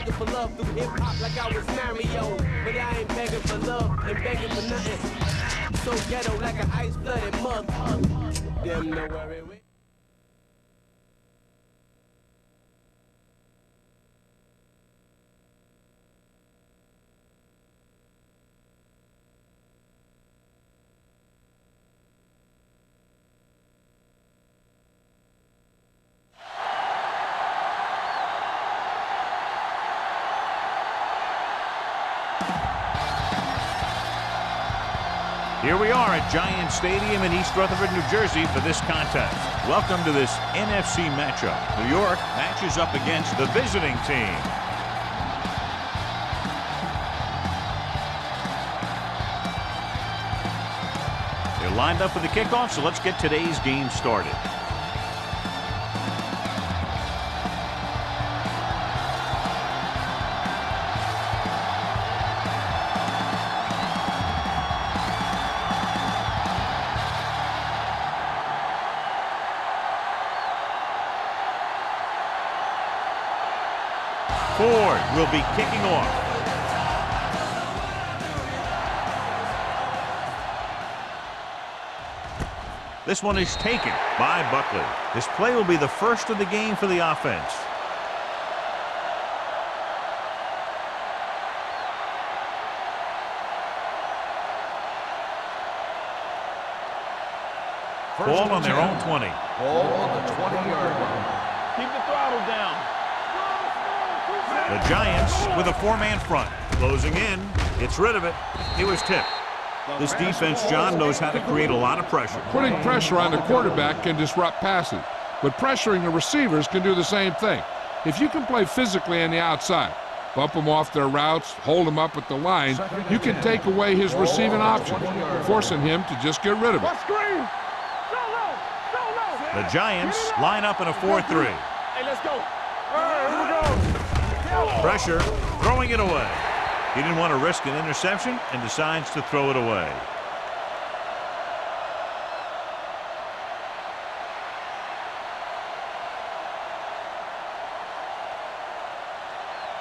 begging for love through hip-hop like I was Mario. But I ain't begging for love and begging for nothing. So ghetto like an ice-blooded mug. Them know where it went. Here we are at Giant Stadium in East Rutherford, New Jersey for this contest. Welcome to this NFC matchup. New York matches up against the visiting team. They're lined up for the kickoff, so let's get today's game started. Ford will be kicking off. This one is taken by Buckley. This play will be the first of the game for the offense. Ball on their own 20. Ball on the 20-yard line. Keep the throttle down. The Giants with a four-man front. Closing in. Gets rid of it. It was tipped. This defense, John, knows how to create a lot of pressure. Putting pressure on the quarterback can disrupt passing, but pressuring the receivers can do the same thing. If you can play physically on the outside, bump them off their routes, hold them up at the line, you can take away his receiving options, forcing him to just get rid of it. The Giants line up in a 4-3. Hey, let's go. All right, here we go. Pressure, throwing it away. He didn't want to risk an interception and decides to throw it away.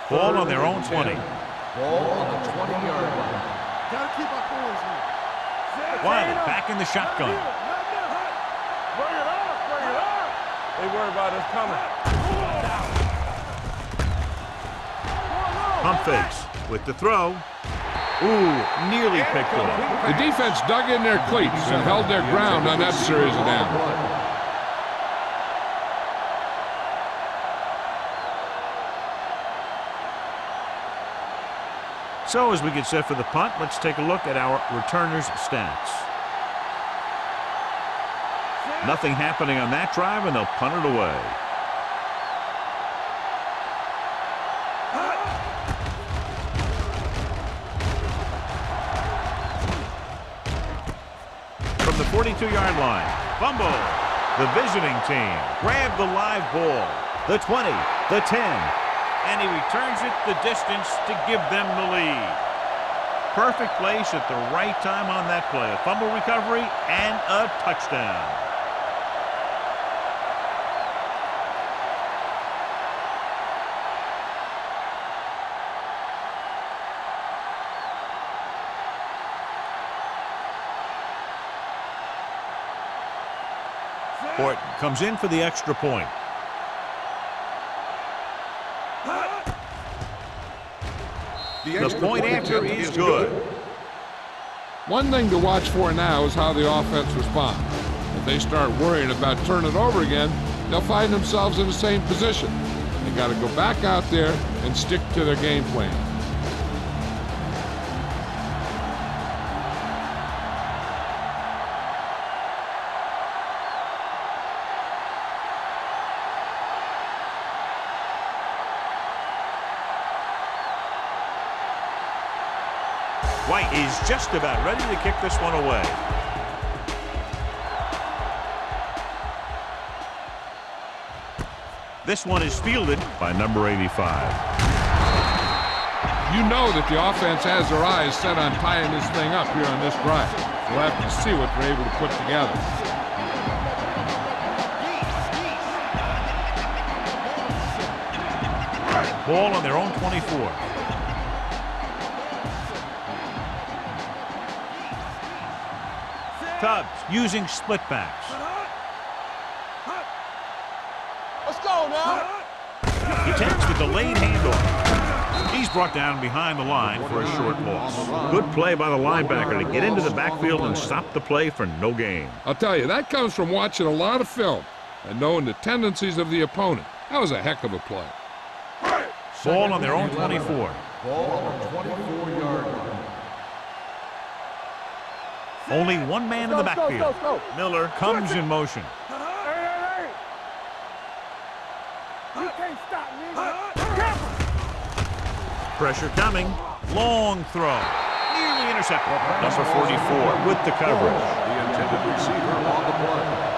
Ball on their own 20. Ball on the 20-yard line. Gotta keep our points here. Wiley back in the shotgun. Bring it up, bring it up. They worry about us coming. Pump fakes with the throw. Ooh, nearly picked off. The defense dug in their cleats and held their ground on that series of downs. So as we get set for the punt, let's take a look at our returners' stats. Nothing happening on that drive, and they'll punt it away. From the 42-yard line, fumble. The visiting team grabbed the live ball. The 20, the 10, and he returns it the distance to give them the lead. Perfect place at the right time on that play. A fumble recovery and a touchdown. Horton comes in for the extra point. The point after is good. One thing to watch for now is how the offense responds. If they start worrying about turning it over again, they'll find themselves in the same position. They got to go back out there and stick to their game plan. White is just about ready to kick this one away. This one is fielded by number 85. You know that the offense has their eyes set on tying this thing up here on this drive. We'll have to see what they're able to put together. Ball on their own 24. Tubbs using split backs. Let's go now. He takes the delayed handoff. He's brought down behind the line for a short loss. Good play by the linebacker to get into the backfield and stop the play for no gain. I'll tell you, that comes from watching a lot of film and knowing the tendencies of the opponent. That was a heck of a play. Ball on their own 24. Ball on the 24-yard line. Only one man in the backfield. Miller comes in motion. You can't stop me. Pressure coming. Long throw. Nearly intercepted. Number 44 with the coverage. The intended receiver on the play.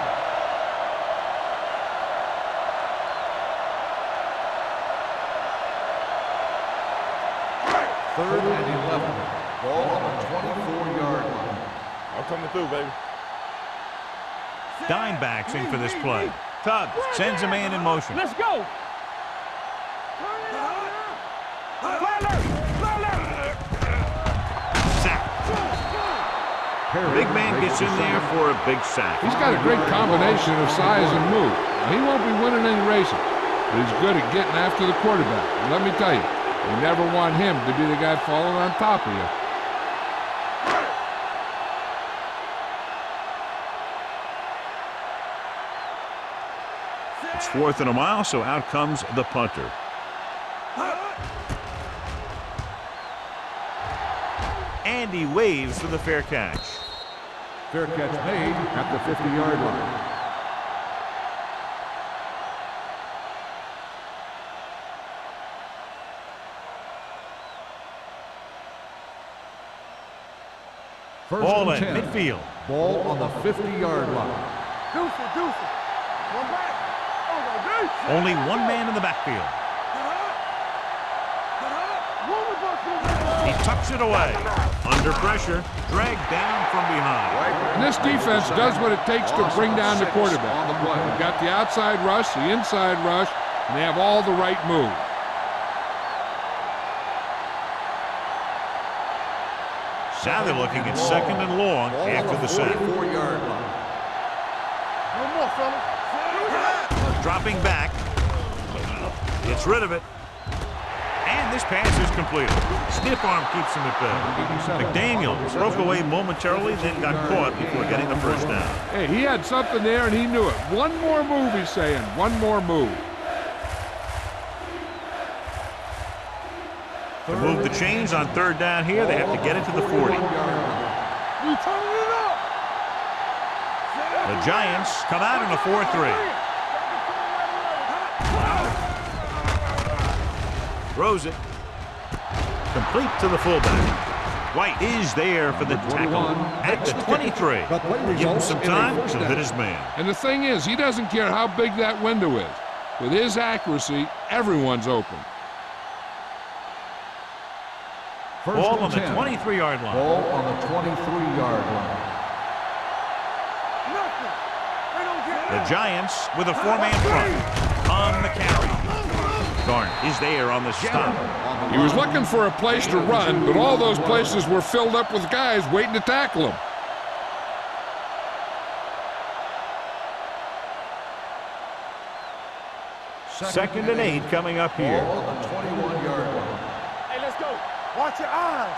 Third and 11. Ball on the 24-yard line. I'm coming through, baby. Dime backs in for this play. Tubbs sends a man in motion. Let's go. Sack. Big man gets in there for a big sack. He's got a great combination of size and move. Now, he won't be winning any races, but he's good at getting after the quarterback. And let me tell you, you never want him to be the guy falling on top of you. It's 4th and a mile, so out comes the punter. And he waves for the fair catch. Fair catch made at the 50-yard line. Ball at midfield. Ball on the 50-yard line. Deuce. One back. Only one man in the backfield. He tucks it away. Under pressure, dragged down from behind. And this defense does what it takes to bring down the quarterback. They've got the outside rush, the inside rush, and they have all the right moves. Now they're looking at 2nd and long after the sack. 4-yard line. No more, fellas. Dropping back. Gets rid of it. And this pass is completed. Stiff arm keeps him at bay. McDaniels broke away momentarily, then got caught before getting the first down. Hey, he had something there, and he knew it. One more move, he's saying. One more move. To move the chains on 3rd down here, they have to get it to the 40. We turning it up. The Giants come out in a 4-3. Throws it. Complete to the fullback. White is there for the tackle at the 23. Give him some time to hit his man. And the thing is, he doesn't care how big that window is. With his accuracy, everyone's open. Ball on the 23-yard line. Ball on the 23-yard line. The Giants with a 4-man front on the carry. Garnett is there on the stop. He was looking for a place to run, but all those places were filled up with guys waiting to tackle him. Second and 8 coming up here. Ball on the 21-yard line. Hey, let's go. Watch your eyes.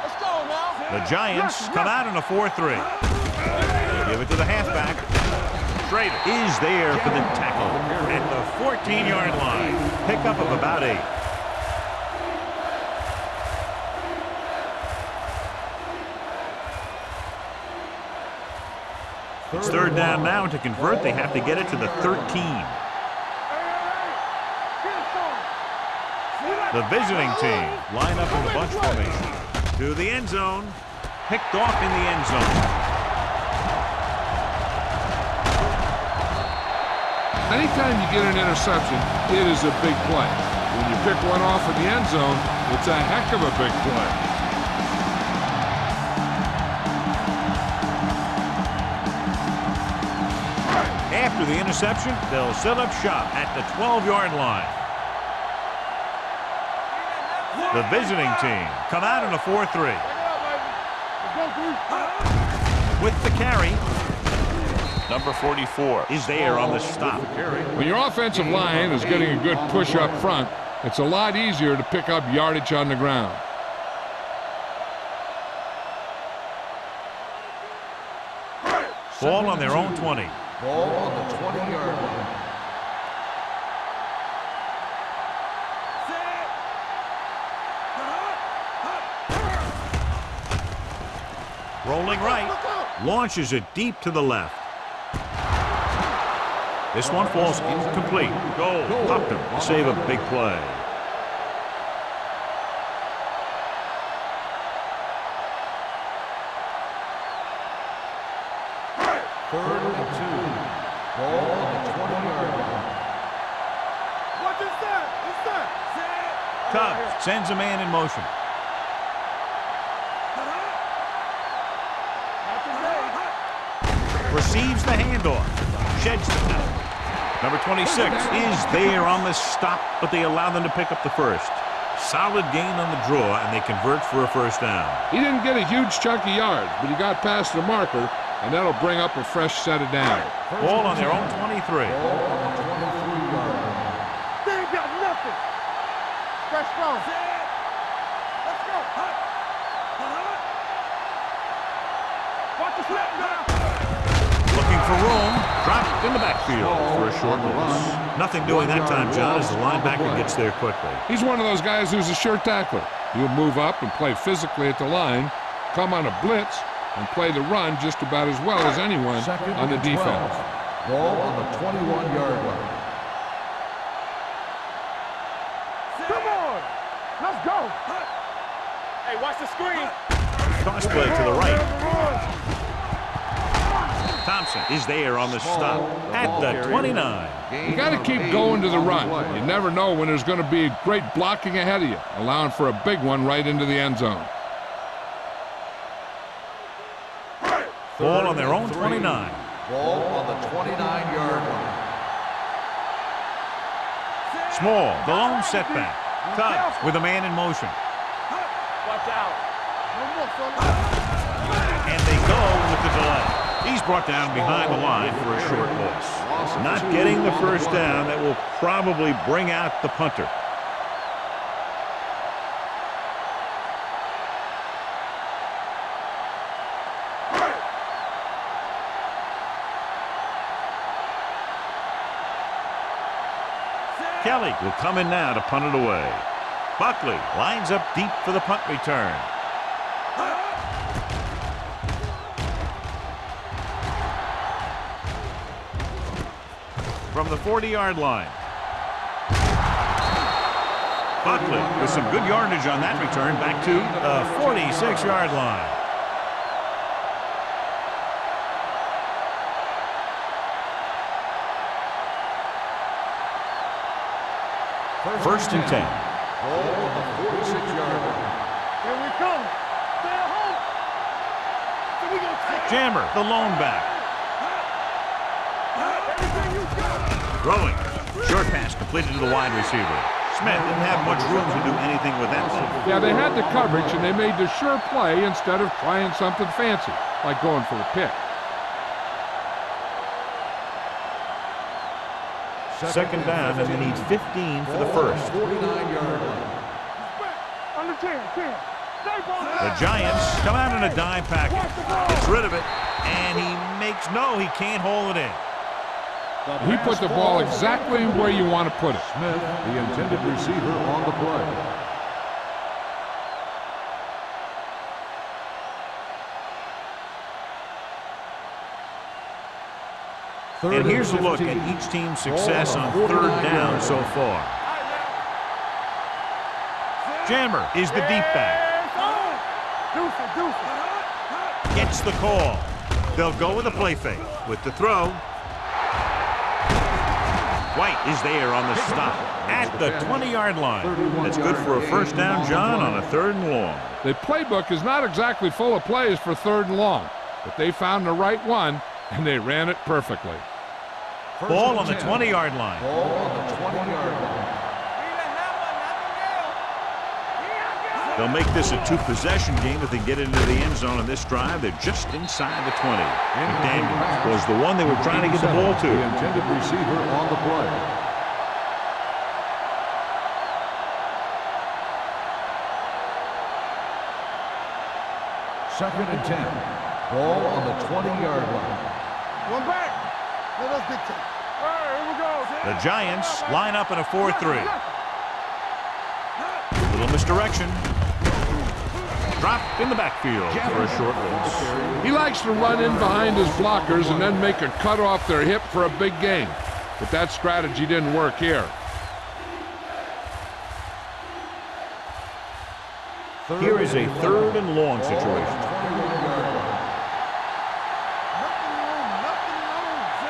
Let's go now. The Giants come out in a 4-3. They give it to the halfback. Schrader is there for the tackle at the 14-yard line. Pickup of about 8. It's 3rd down now. To convert, they have to get it to the 13. The visiting team line up in the bunch formation. To the end zone. Picked off in the end zone. Anytime you get an interception, it is a big play. When you pick one off in the end zone, it's a heck of a big play. After the interception, they'll set up shop at the 12-yard line. The visiting team come out in a 4-3. With the carry. Number 44 is there on the stop. When your offensive line is getting a good push up front, it's a lot easier to pick up yardage on the ground. Ball on their own 20. Ball on the 20-yard line. Rolling right. Launches it deep to the left. This one falls incomplete. Goal. Popped him to save a big play. Third and 2. Ball on the 20-yard line. What is that? Tubbs sends a man in motion. Receives the handoff. Sheds the penalty. Number 26 is there on the stop, but they allow them to pick up the first. Solid gain on the draw, and they convert for a first down. He didn't get a huge chunk of yards, but he got past the marker, and that'll bring up a fresh set of downs. Ball on their own 23. Ball on the 23-yard line. They ain't got nothing. That's wrong. Let's go. Watch the snap now. Looking for room. Dropped in the backfield for a short loss. Nothing doing that time, John, as the linebacker gets there quickly. He's one of those guys who's a sure tackler. He'll move up and play physically at the line, come on a blitz, and play the run just about as well as anyone on the defense. Ball on the 21-yard line. Come on. Let's go. Hey, watch the screen. Toss play to the right. Thompson is there on the stop at the 29. You got to keep going to the run. You never know when there's going to be great blocking ahead of you, allowing for a big one right into the end zone. Ball on their own 29. Ball on the 29-yard line. Small, the lone setback. Tubbs with a man in motion. Watch out. And they go with the delay. He's brought down behind the line for a short loss. Not getting the first down, that will probably bring out the punter. Kelly will come in now to punt it away. Buckley lines up deep for the punt return. From the 40-yard line. Buckley with some good yardage on that return back to the 46-yard line. First and 10. Ball on the 46-yard line. Here we come. Stay at home. So we gonna take Jammer, the lone back. everything you got. Throwing. Short pass completed to the wide receiver. Smith didn't have much room to do anything with that one. Yeah, they had the coverage, and they made the sure play instead of trying something fancy, like going for a pick. Second down, and they need 15 for the first. 49-yard line. Under 10. Stay ball. The Giants come out in a dime package. Gets rid of it, and he he can't hold it in. He put the ball exactly where you want to put it. Smith, the intended receiver on the play. And here's a look at each team's success on third down so far. Jammer is the deep back. Gets the call. They'll go with a play fake. With the throw. White is there on the stop at the 20-yard line. That's good for a first down, John, on a third and long. The playbook is not exactly full of plays for third and long, but they found the right one, and they ran it perfectly. Ball on the 20-yard line. Ball on the 20-yard line. They'll make this a two-possession game if they get into the end zone on this drive. They're just inside the 20. McDaniel was the one they were trying to get the ball to. The intended receiver on the play. Second and 10. Ball on the 20-yard line. One back. Let us dictate. All right, here we go. The Giants line up in a 4-3. Little misdirection. Dropped in the backfield for a short loss. He likes to run in behind his blockers and then make a cut off their hip for a big gain. But that strategy didn't work here. Here is a 3rd and long situation.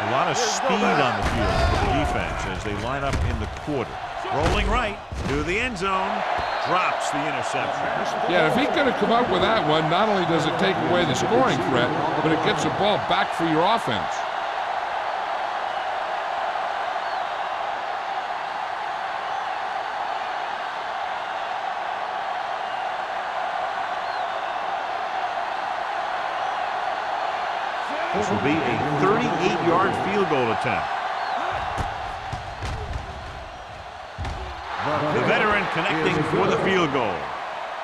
A lot of speed on the field for the defense as they line up in the quarter. Rolling right to the end zone. Drops the interception. Yeah, if he could have come up with that one, not only does it take away the scoring threat, but it gets the ball back for your offense. This will be a 38-yard field goal attempt. The veteran connecting for the field goal.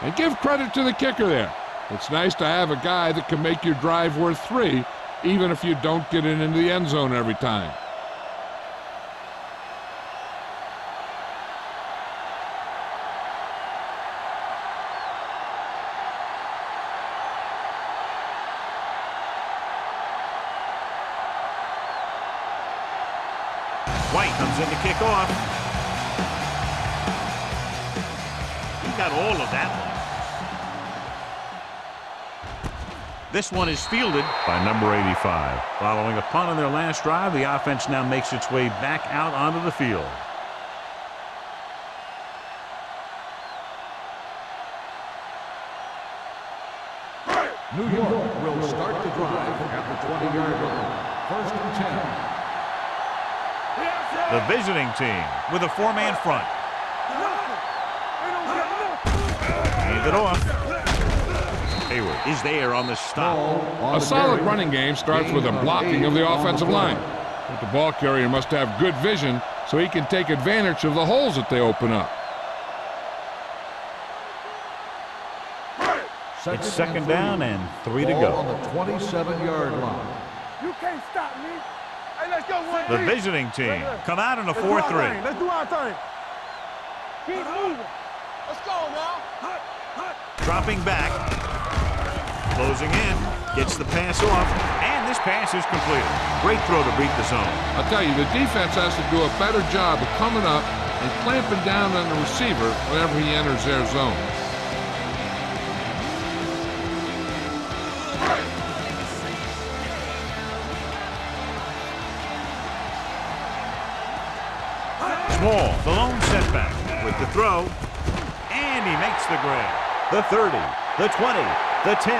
And give credit to the kicker there. It's nice to have a guy that can make your drive worth 3, even if you don't get it into the end zone every time. White comes in to kick off. He got all of that one. This one is fielded by number 85. Following a punt on their last drive, the offense now makes its way back out onto the field. New York will start the drive at the 20-yard line. 1st and 10. The visiting team with a 4-man front. Hand it off. Hayward is there on the stop. A solid running game starts with a blocking of the offensive line. But the ball carrier must have good vision so he can take advantage of the holes that they open up. It's 2nd down and 3 to go. On the 27-yard line. You can't stop me. Hey, let's go. The visiting team come out in a 4-3. Let's do our thing. Keep moving. Let's go now. Dropping back. Closing in. Gets the pass off. And this pass is completed. Great throw to beat the zone. I'll tell you, the defense has to do a better job of coming up and clamping down on the receiver whenever he enters their zone. Small, the lone setback with the throw, and he makes the grab. The 30, the 20, the 10.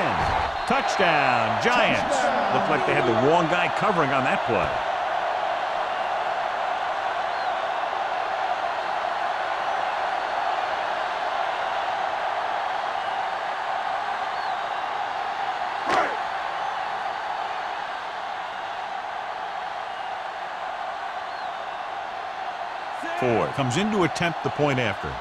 Touchdown, Giants. Looked like they had the wrong guy covering on that play. Ford comes in to attempt the point after.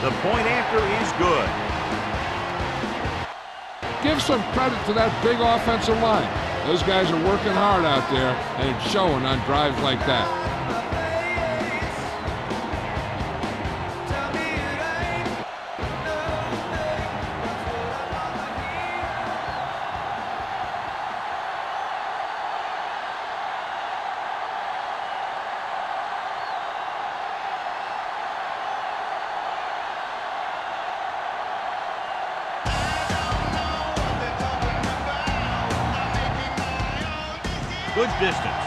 The point after is good. Give some credit to that big offensive line. Those guys are working hard out there, and it's showing on drives like that. Good distance.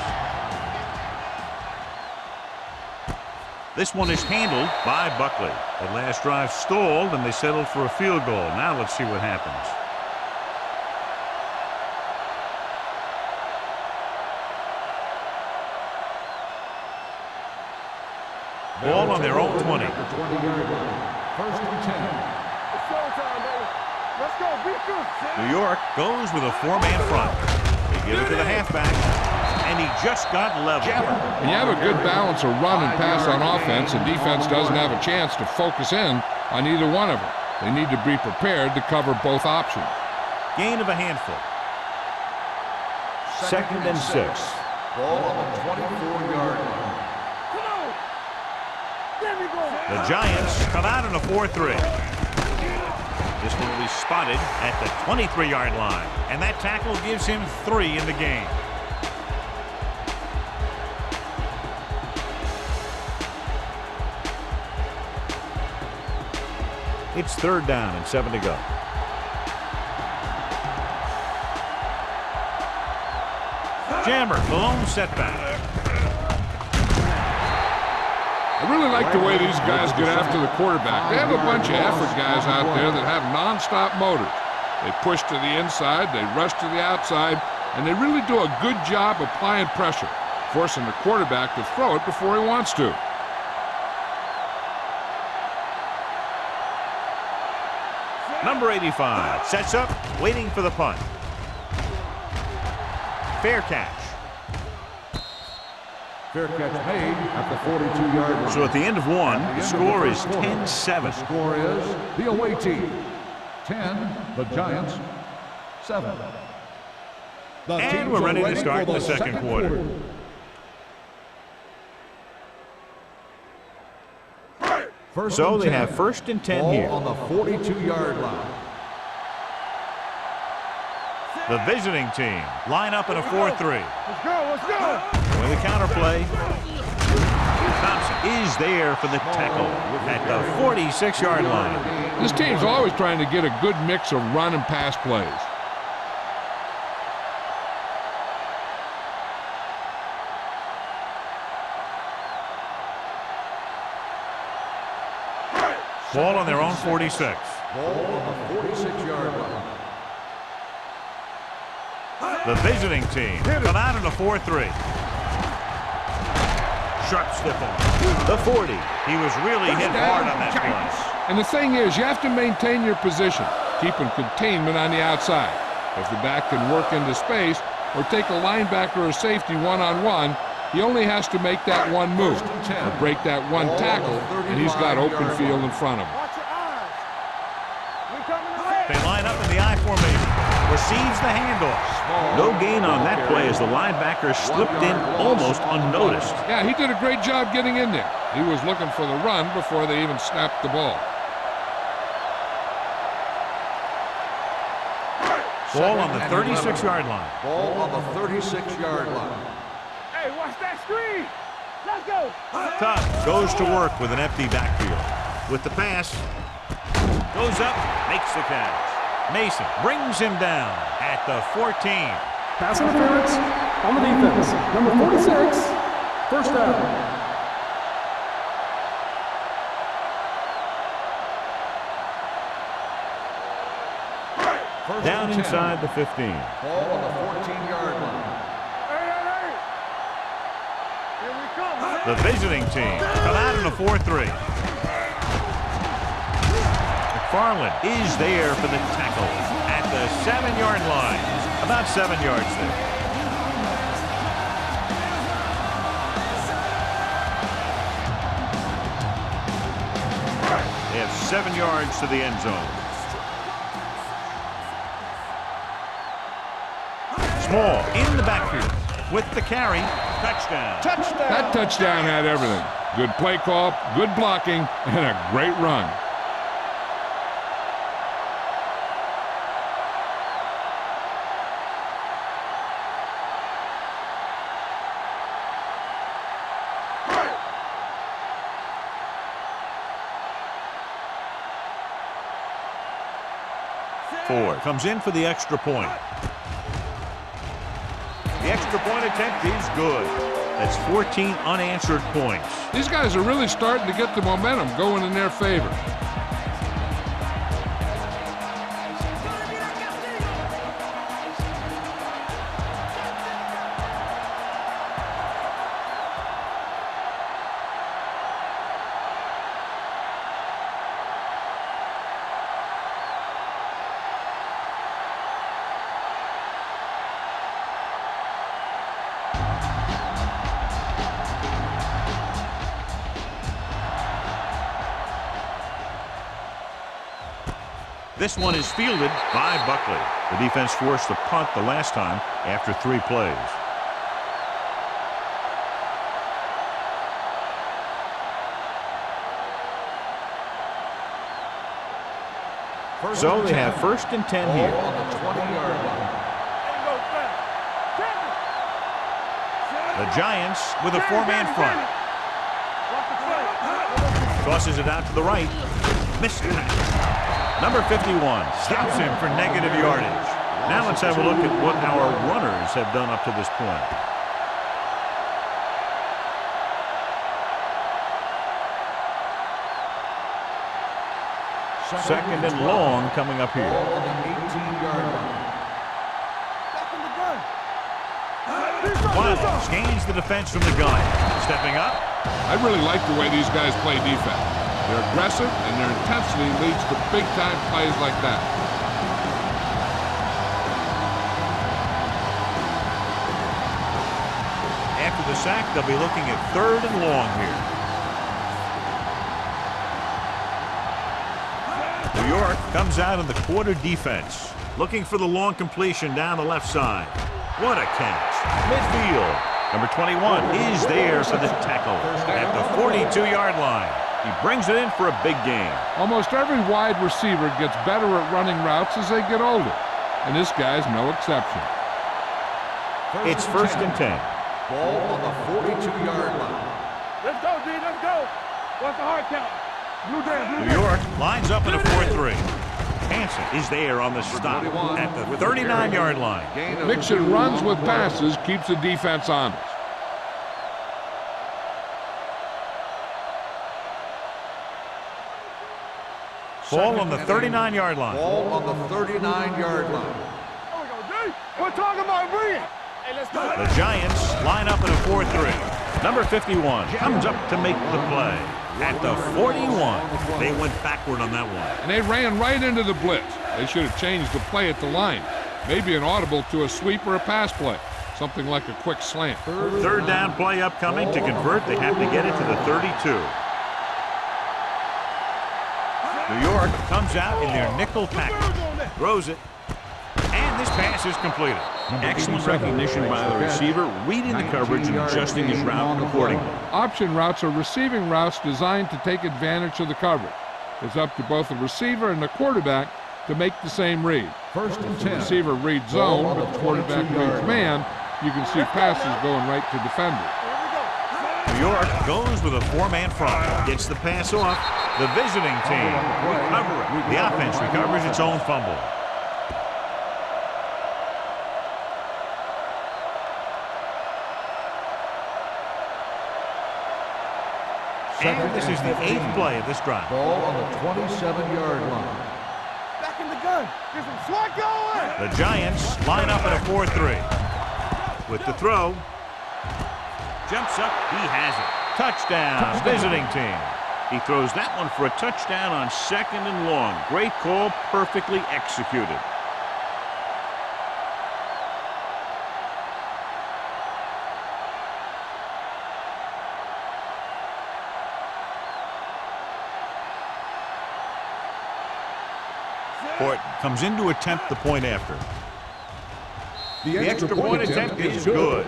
This one is handled by Buckley. The last drive stalled, and they settled for a field goal. Now let's see what happens. Ball on their own 20. At the 20-yard line. First and 10. It's showtime, baby. Let's go. Beat you. New York goes with a 4-man front. They give it to the halfback, and he just got level. When you have a good balance of run and pass on offense, and defense doesn't have a chance to focus in on either one of them. They need to be prepared to cover both options. Gain of a handful. Second and 6. Ball on the 24-yard line. Come on. There we go. The Giants come out in a 4-3. This one will be spotted at the 23-yard line, and that tackle gives him 3 in the game. It's 3rd down and 7 to go. Jammer, the lone setback. I really like the way these guys get after the quarterback. They have a bunch of effort guys out there that have nonstop motors. They push to the inside, they rush to the outside, and they really do a good job applying pressure, forcing the quarterback to throw it before he wants to. Number 85 sets up, waiting for the punt. Fair catch. Fair catch made at the 42-yard line. So at the end of one, the score is 10-7. The score is the away team 10, the Giants 7. And we're ready to start the second quarter. So they have 1st and 10 here. On the 42-yard line. The visiting team line up in a 4-3. Let's go. Let's go. With the counterplay, Thompson is there for the tackle at the 46-yard line. This team's always trying to get a good mix of run and pass plays. Ball on their own 46. Ball on the 46-yard line. The visiting team come out in a 4-3. Sharp stiff arm. The 40. He was really hit hard on that play. And the thing is, you have to maintain your position, keeping containment on the outside. If the back can work into space or take a linebacker or safety one-on-one, he only has to make that one move or break that one tackle, and he's got open field in front of him. Watch your eyes. We coming to red. They line up in the I formation. Receives the handoff. No gain on that play as the linebacker slipped in almost unnoticed. Yeah, he did a great job getting in there. He was looking for the run before they even snapped the ball. Ball on the 36-yard line. Ball on the 36-yard line. Hey, watch that screen. Let's go. Todd goes to work with an empty backfield. With the pass, goes up, makes the catch. Mason brings him down at the 14. Pass interference on the defense. Number 46, 1st down. Down inside the 15. Ball on the 14-yard line. Hey. Here we come. The visiting team come out in a 4-3. McFarland is there for the tackle at the 7-yard line. About 7 yards there. They have 7 yards to the end zone. Small in the backfield with the carry. Touchdown. That touchdown had everything. Good play call, good blocking, and a great run. Ford comes in for the extra point. The extra point attempt is good. That's 14 unanswered points. These guys are really starting to get the momentum going in their favor. This one is fielded by Buckley. The defense forced to punt the last time after 3 plays. So they have 1st and 10 here. On the 20-yard line. The Giants with a 4-man front. Tosses it out to the right. Missed it. Number 51 stops him for negative yardage. Now let's have a look at what our runners have done up to this point. Second and long coming up here. On the 18-yard line. Wiley gains the defense from the gun. Stepping up. I really like the way these guys play defense. They're aggressive, and their intensity leads to big-time plays like that. After the sack, they'll be looking at 3rd and long here. New York comes out in the quarter defense, looking for the long completion down the left side. What a catch. Midfield. Number 21 is there for the tackle at the 42-yard line. He brings it in for a big gain. Almost every wide receiver gets better at running routes as they get older, and this guy's no exception. It's 1st and 10. Ball on the 42-yard line. Let's go, D. Let's go. What's the hard count? New York lines up in a 4-3. Hansen is there on the stop at the 39-yard line. Mixing runs with passes keeps the defense honest. Ball on the 39-yard line. Ball on the 39-yard line. There we go, D. We're talking about bringing. Hey, let's go. The Giants line up in a 4-3. Number 51 comes up to make the play. At the 41, they went backward on that one. And they ran right into the blitz. They should have changed the play at the line. Maybe an audible to a sweep or a pass play. Something like a quick slant. 3rd down play upcoming. To convert, they have to get it to the 32. New York comes out in their nickel package. Throws it. And this pass is completed. Excellent recognition by the receiver, reading the coverage and adjusting his route accordingly. Option routes are receiving routes designed to take advantage of the coverage. It's up to both the receiver and the quarterback to make the same read. 1st and If 10. the receiver reads zone, but the quarterback reads man, you can see passes going right to defenders. New York goes with a 4-man front. Gets the pass off. The visiting team recover it. The offense recovers its own fumble. And this is the 8th play of this drive. Ball on the 27-yard line. Back in the gun. Get some swat going. The Giants line up in a 4-3. With the throw. Jumps up. He has it. Touchdown. Visiting team. He throws that one for a touchdown on 2nd and long. Great call. Perfectly executed. Horton comes in to attempt the point after. The extra point attempt is good.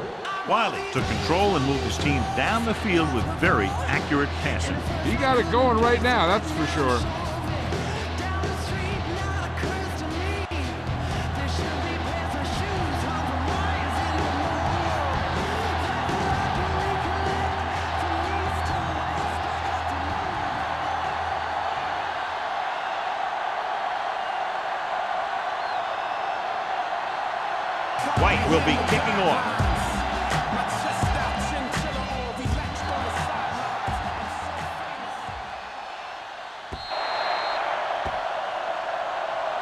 Wiley took control and moved his team down the field with very accurate passing. He got it going right now, that's for sure. White will be kicking off.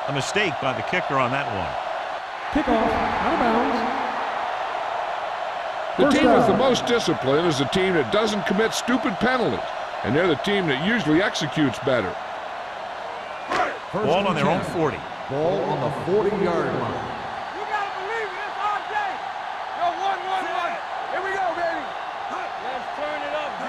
A mistake by the kicker on that one. Kickoff, out of bounds. The team with the most discipline is the team that doesn't commit stupid penalties, and they're the team that usually executes better. Ball on their own 40. Ball on the 40-yard line. You gotta believe it. It's our day. Yo, 1-1-1. Here we go, baby. Let's turn it up, D.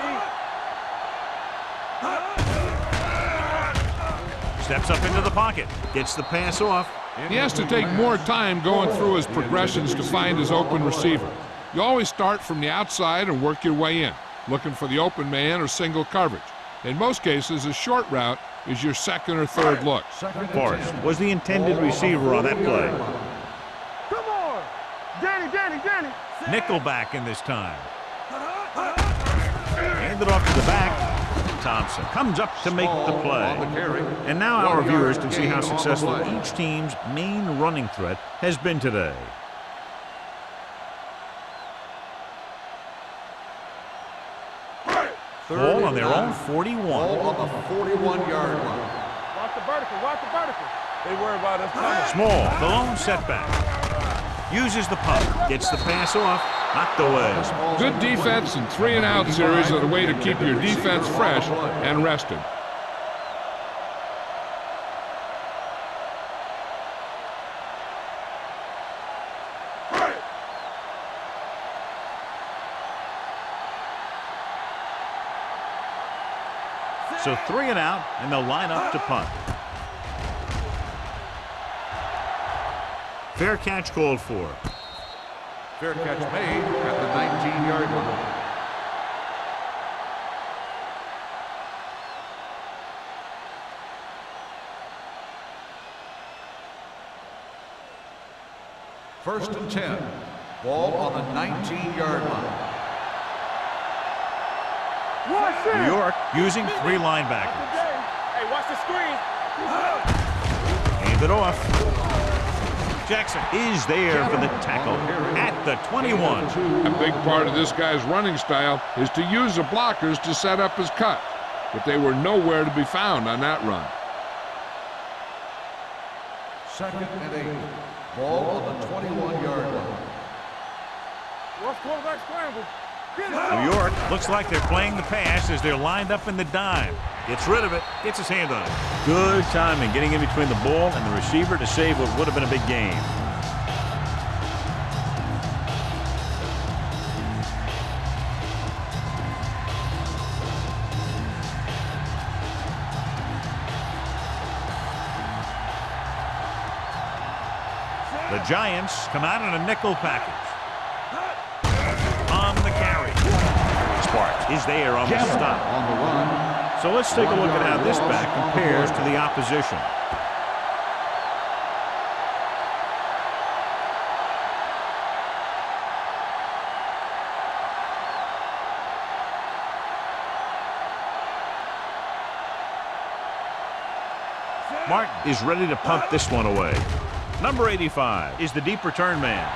Steps up into the pocket. Gets the pass off. He has to take more time going through his progressions to find his open receiver. You always start from the outside and work your way in, looking for the open man or single coverage. In most cases, a short route is your second or third look. Forrest was the intended receiver on that play. Come on! Danny! Nickelback in this time. Handed off to the back. Thompson comes up to make the play. And now our viewers can see how successful each team's main running threat has been today. Ball on their own 41. Ball on the 41-yard line. Watch the vertical. They worry about us coming. Small, the lone setback. Uses the pump, gets the pass off, knocked away. Good defense and 3-and-out series are the way to keep your defense fresh and rested. So 3-and-out, and they'll line up to punt. Fair catch called for. Fair catch made at the 19-yard line. First and 10. Ball on the 19-yard line. New York using 3 linebackers. Hey, watch the screen. Hand it off. Jackson is there for the tackle at the 21. A big part of this guy's running style is to use the blockers to set up his cut, but they were nowhere to be found on that run. Second and 8. Ball on the 21-yard line. Watch quarterback scramble. New York looks like they're playing the pass as they're lined up in the dime. Gets rid of it, gets his hand on it. Good timing getting in between the ball and the receiver to save what would have been a big game. The Giants come out in a nickel package. On the carry. Sparks is there on the stop. On the run. So let's take a look at how this back compares to the opposition. Martin is ready to punt this one away. Number 85 is the deep return man.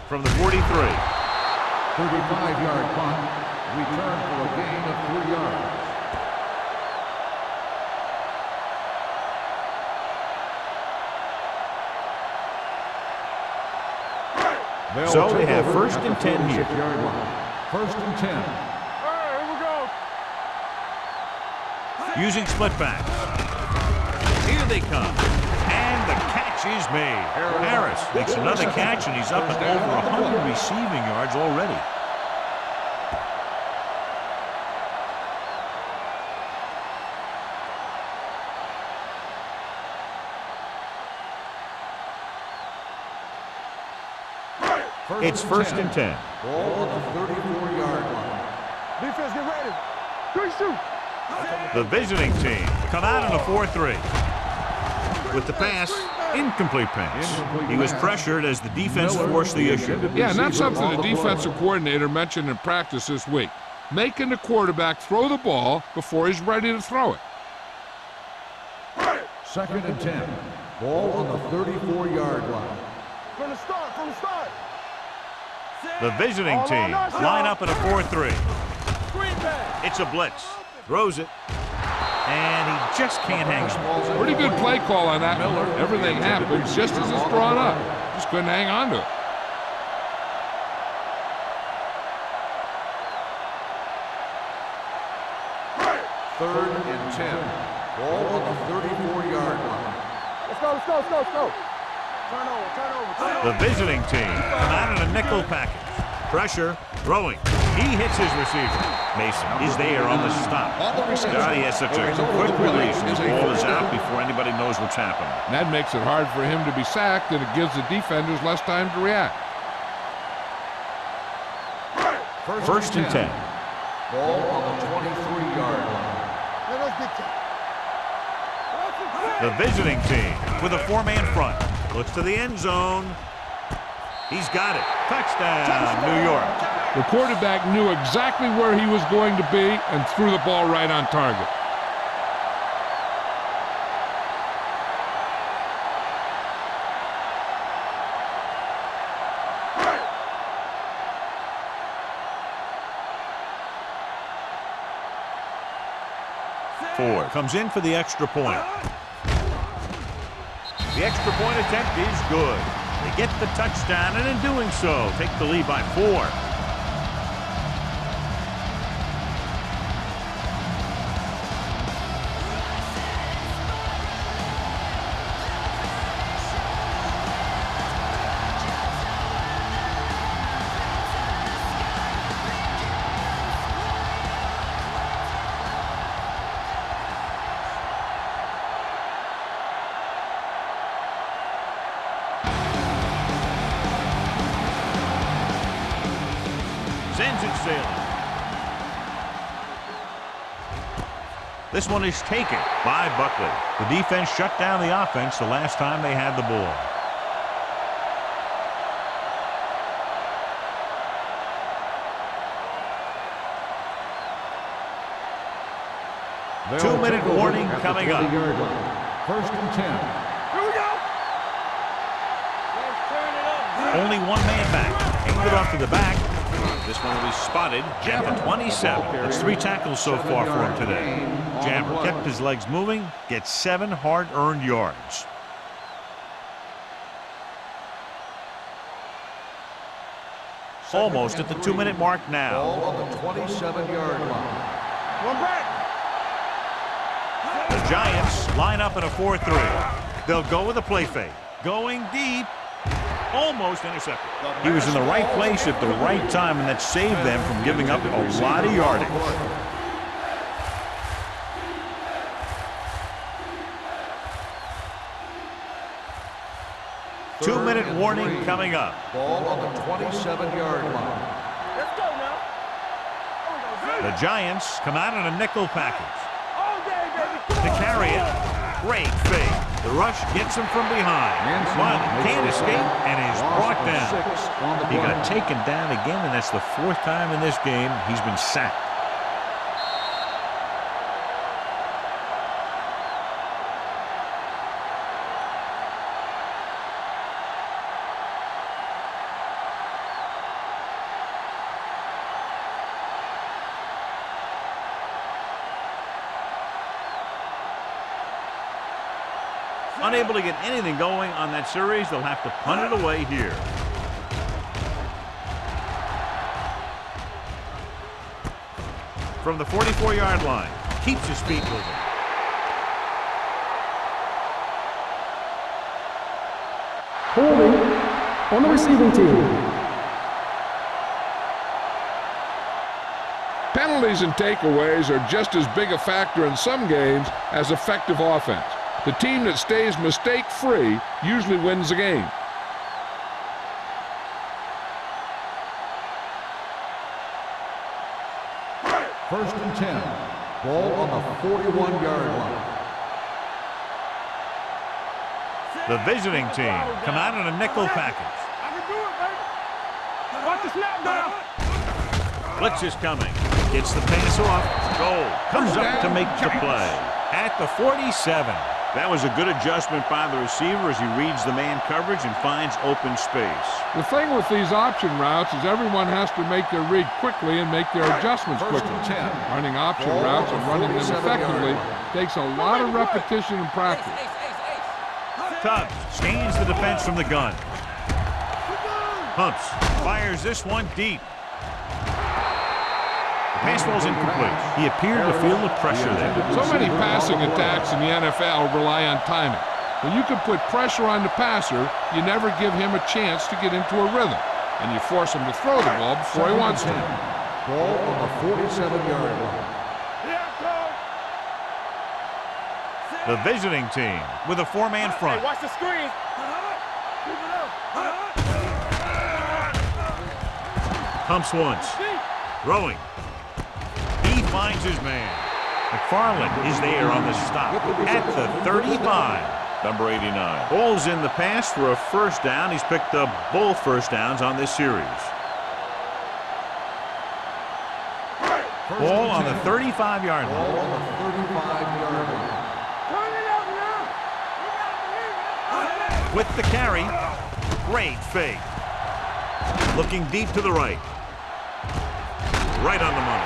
From the 43. 35-yard punt. Return for a gain of 3 yards. So they have first and 10 here. First and 10. Here we go. Using split back. Here they come. And the catch is made. Harris makes another catch, and he's up at over 100 receiving yards already. It's first and 10. Ball on the 34-yard line. Defense, get ready. 3 shoot. The visiting team come out in a 4-3. With the pass, incomplete pass. He was pressured as the defense forced the issue. Yeah, and that's something the defensive coordinator mentioned in practice this week. Making the quarterback throw the ball before he's ready to throw it. Second and 10. Ball on the 34-yard line. From the start. The visiting team line up in a 4-3. It's a blitz. Throws it. And he just can't hang on. Pretty good play call on that. Everything happens just as it's brought up. Just couldn't hang on to it. Third and 10. Ball on the 34-yard line. Let's go. Turn over. The visiting team come out in a nickel package. Pressure, throwing. He hits his receiver. Mason is there on the stop. God, he has such a quick release. The ball is out before anybody knows what's happened. And that makes it hard for him to be sacked, and it gives the defenders less time to react. First and 10. Ball on the 23-yard line. The visiting team with a 4-man front. Looks to the end zone. He's got it. Touchdown, New York. The quarterback knew exactly where he was going to be and threw the ball right on target. Ford comes in for the extra point. The extra point attempt is good. They get the touchdown, and in doing so, take the lead by 4. Sends it sailing. This one is taken by Buckley. The defense shut down the offense the last time they had the ball. They'll 2-minute take over warning at the coming up. 20-yard line. First and 10. Here we go. Let's turn it up. Only one man back. Aimed it off to the back. This one will be spotted at the 27. That's 3 tackles so far for him today. Jammer kept his legs moving, gets 7 hard-earned yards. Almost at the 2-minute mark now. Ball on the 27-yard line. One back. The Giants line up in a 4-3. They'll go with a play fake. Going deep. Almost intercepted. He was in the right place at the right time, and that saved them from giving up a lot of yardage. 2-minute warning coming up. Ball on the 27-yard line. Let's go now. The Giants come out in a nickel package. All day, baby. To carry it, great fake. The rush gets him from behind. But can't escape and is brought down. He got taken down again, and that's the 4th time in this game he's been sacked. Unable to get anything going on that series, they'll have to punt it away here. From the 44-yard line, keeps his feet moving. Holding on the receiving team. Penalties and takeaways are just as big a factor in some games as effective offense. The team that stays mistake-free usually wins the game. First and 10. Ball on the 41-yard line. The visiting team come out in a nickel package. I can do it, baby. Watch the snap down. Blitz is coming. Gets the pass off. Goal. Comes up to make the play. At the 47. That was a good adjustment by the receiver as he reads the man coverage and finds open space. The thing with these option routes is everyone has to make their read quickly and make their adjustments First quickly. and 10. Running option routes and running them effectively takes a lot of repetition and practice. Tubbs scans the defense from the gun. Pumps. Fires this one deep. The pass ball's incomplete. He appeared to feel the pressure there. So many passing attacks in the NFL rely on timing. When you can put pressure on the passer, you never give him a chance to get into a rhythm, and you force him to throw the ball before he wants to. Ball on the 47-yard line. The visiting team with a four-man front. Hey, watch the screen. Pumps once. Throwing. He finds his man. McFarland is there on the stop at the 35. Number 89. Ball's in the pass for a first down. He's picked up both first downs on this series. Ball on the 35-yard line. Ball on the 35-yard line. With the carry, great fake. Looking deep to the right. Right on the money.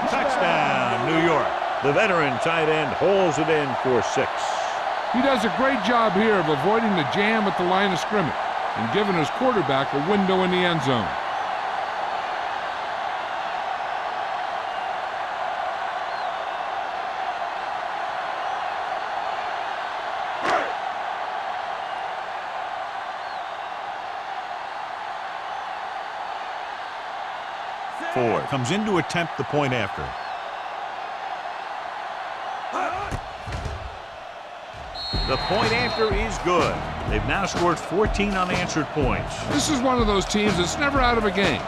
Touchdown, New York. The veteran tight end hauls it in for 6. He does a great job here of avoiding the jam at the line of scrimmage and giving his quarterback a window in the end zone. Ford comes in to attempt the point after. The point after is good. They've now scored 14 unanswered points. This is one of those teams that's never out of a game.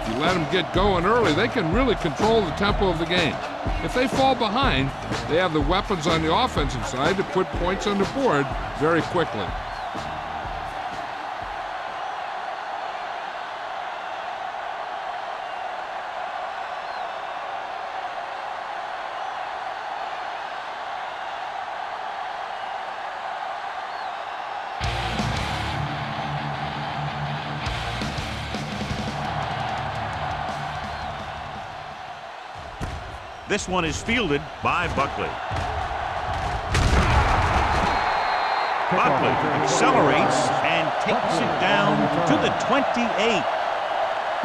If you let them get going early, they can really control the tempo of the game. If they fall behind, they have the weapons on the offensive side to put points on the board very quickly. This one is fielded by Buckley. Buckley accelerates and takes it down to the 28.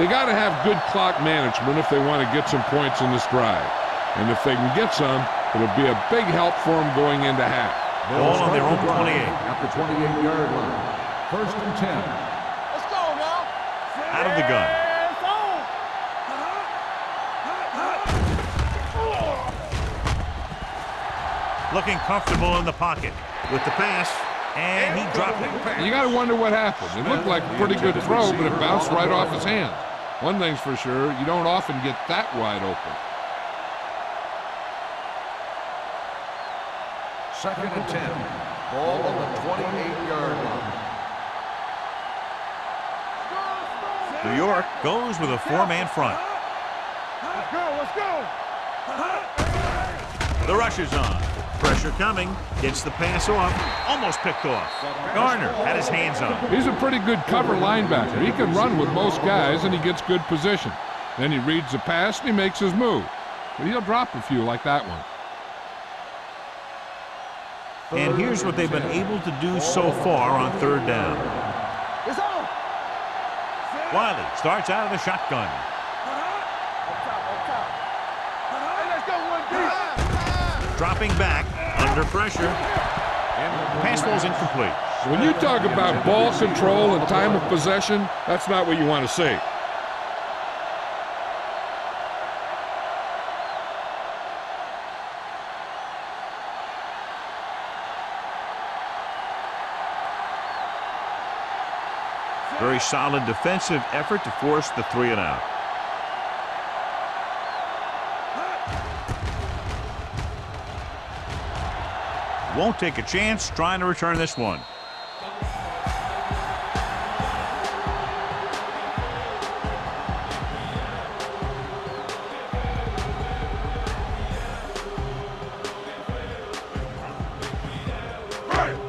They got to have good clock management if they want to get some points in this drive. And if they can get some, it'll be a big help for them going into half. Ball on their own 28. At the 28-yard line. First and 10. Let's go now. Out of the gun. Looking comfortable in the pocket with the pass, and he dropped it. You got to wonder what happened. It looked like a pretty good throw, but it bounced right off his hands. One thing's for sure, you don't often get that wide open. Second and 10. Ball on the 28-yard line. New York goes with a four-man front. Let's go, let's go. The rush is on. Pressure coming. Gets the pass off. Almost picked off. Garner had his hands on him. He's a pretty good cover linebacker. He can run with most guys, and he gets good position. Then he reads the pass, and he makes his move. But he'll drop a few like that one. And here's what they've been able to do so far on third down. It's on. Wiley starts out of the shotgun. Hey, let's go one deep. Dropping back under pressure. And the pass falls incomplete. When you talk about ball control and time of possession, that's not what you want to see. Very solid defensive effort to force the 3 and out. Won't take a chance trying to return this one.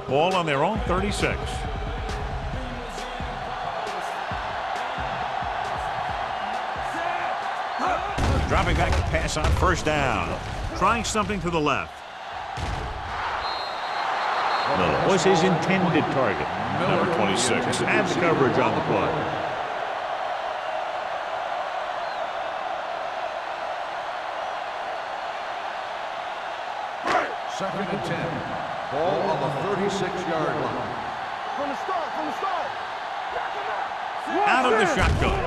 Ball on their own 36. Dropping back to pass on first down. Trying something to the left. No, was his intended target. Number 26. And the coverage on the play. Second and 10. Ball on the 36-yard line. From the start, from the start. Out of the shotgun.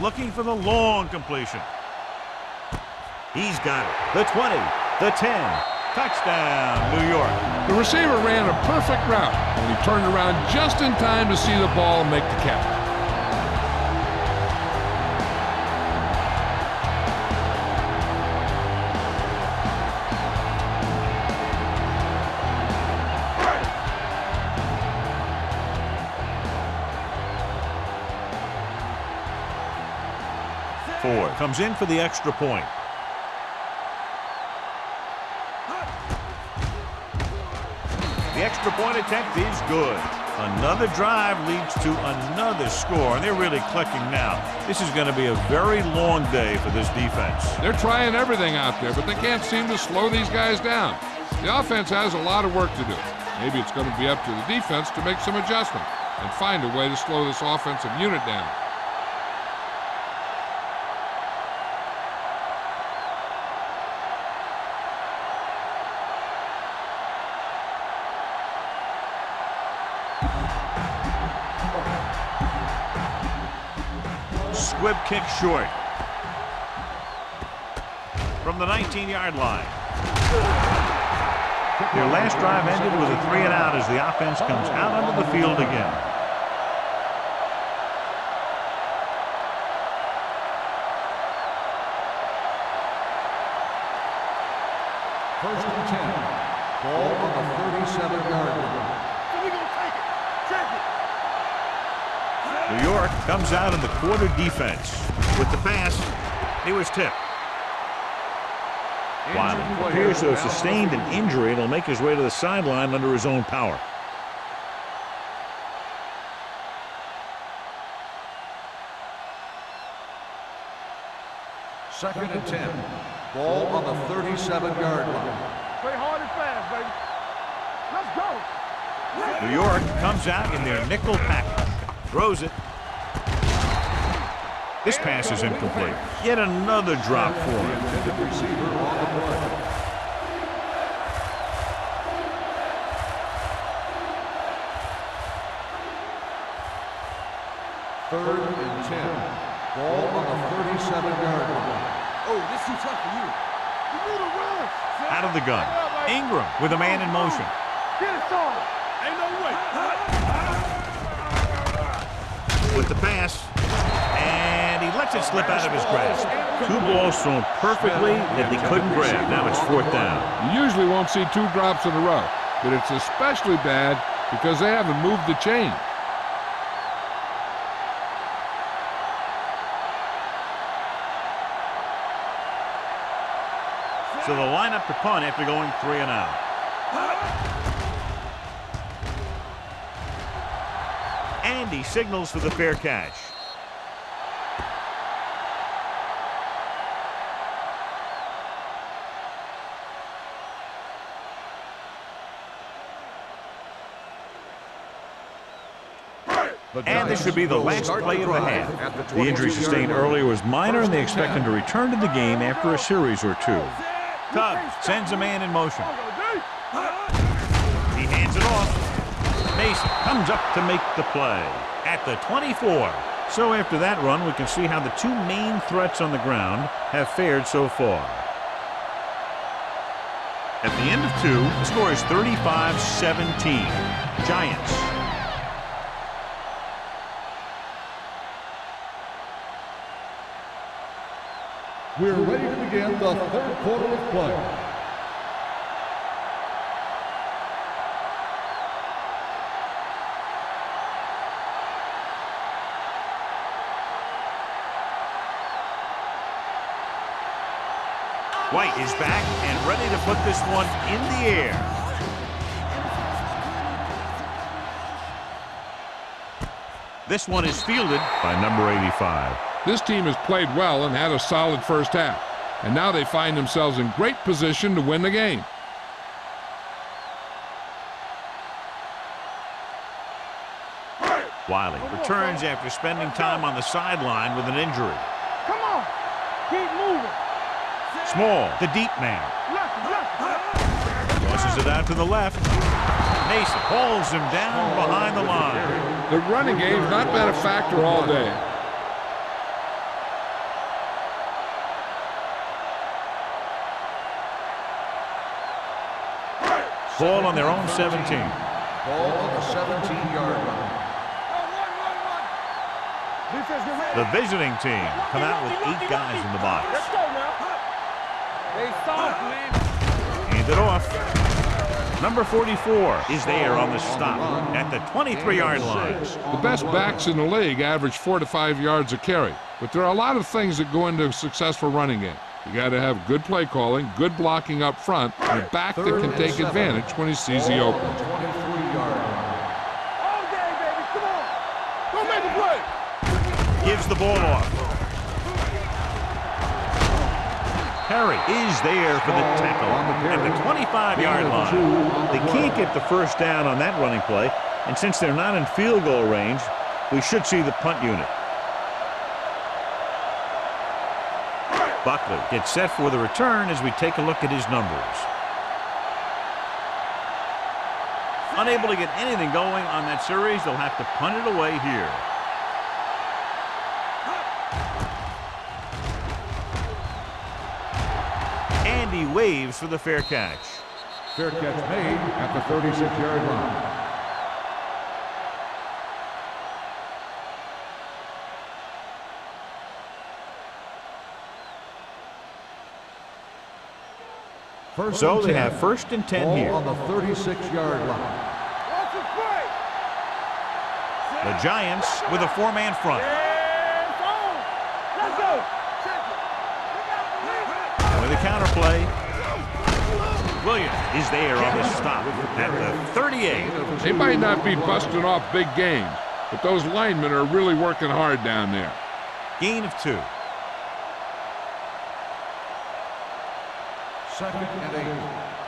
looking for the long completion. He's got it. The 20, the 10. Touchdown, New York. The receiver ran a perfect route, and he turned around just in time to see the ball and make the catch. Ford comes in for the extra point. The extra point attempt is good. Another drive leads to another score, and they're really clicking now. This is going to be a very long day for this defense. They're trying everything out there, but they can't seem to slow these guys down. The offense has a lot of work to do. Maybe it's going to be up to the defense to make some adjustments and find a way to slow this offensive unit down. Squib kick short. From the 19-yard line. Their last drive ended with a 3-and-out as the offense comes out onto the field again. First and 10. Ball on the 37-yard line. We're going to take it. Take it. New York comes out in the quarter defense. With the pass, he was tipped. Wiley appears to have sustained an injury and will make his way to the sideline under his own power. Second and 10. Ball on the 37-yard line. Play hard and fast, baby. Let's go. New York comes out in their nickel package. Throws it. This pass is incomplete. Yet another drop for him. Intended receiver on the play. Third and 10. Ball on the 37-yard line. Oh, this is too tough for you. You need to run. Out of the gun. Ingram with a man in motion. Get it started. Ain't no way. With the pass. And he lets it slip out of his grasp. Two balls thrown perfectly that they couldn't grab. Now it's fourth down. You usually won't see two drops in a row, but it's especially bad because they haven't moved the chain. So they'll line up to punt after going 3-and-out. And he signals for the fair catch. And this should be the last play of the half. The injury sustained earlier was minor, and they expect him to return to the game after a series or two. Tubbs sends a man in motion. He hands it off. Mason comes up to make the play at the 24. So after that run, we can see how the two main threats on the ground have fared so far. At the end of two, the score is 35-17. Giants. We're ready to begin the third quarter of play. White is back and ready to put this one in the air. This one is fielded by number 85. This team has played well and had a solid first half, and now they find themselves in great position to win the game. Wiley returns after spending time on the sideline with an injury. Come on. Keep moving. Small, the deep man. Tosses it out to the left. Mason pulls him down behind the line. The running game's not been a factor all day. Ball on their own 17. Ball on the 17-yard line. The visiting team come out with 8 guys in the box. Let's go now. They soft, man. Hand it off. Number 44 is there on the stop at the 23-yard line. The best backs in the league average 4 to 5 yards a carry, but there are a lot of things that go into a successful running game. You got to have good play calling, good blocking up front, and a back that can take advantage when he sees the open. 23-yard line. All day, baby. Come on. Go make a play. Gives the ball off. Perry is there for the tackle at the 25-yard line. They can't get the first down on that running play, and since they're not in field goal range, we should see the punt unit. Buckley gets set for the return as we take a look at his numbers. Unable to get anything going on that series, they'll have to punt it away here. And he waves for the fair catch. Fair catch made at the 36-yard line. So they have 1st and 10 here. On the 36-yard line. The Giants with a 4-man front. Let's go. And with a counter play, Williams is there on the stop at the 38. They might not be busting off big games, but those linemen are really working hard down there. Gain of 2. 2nd and 8.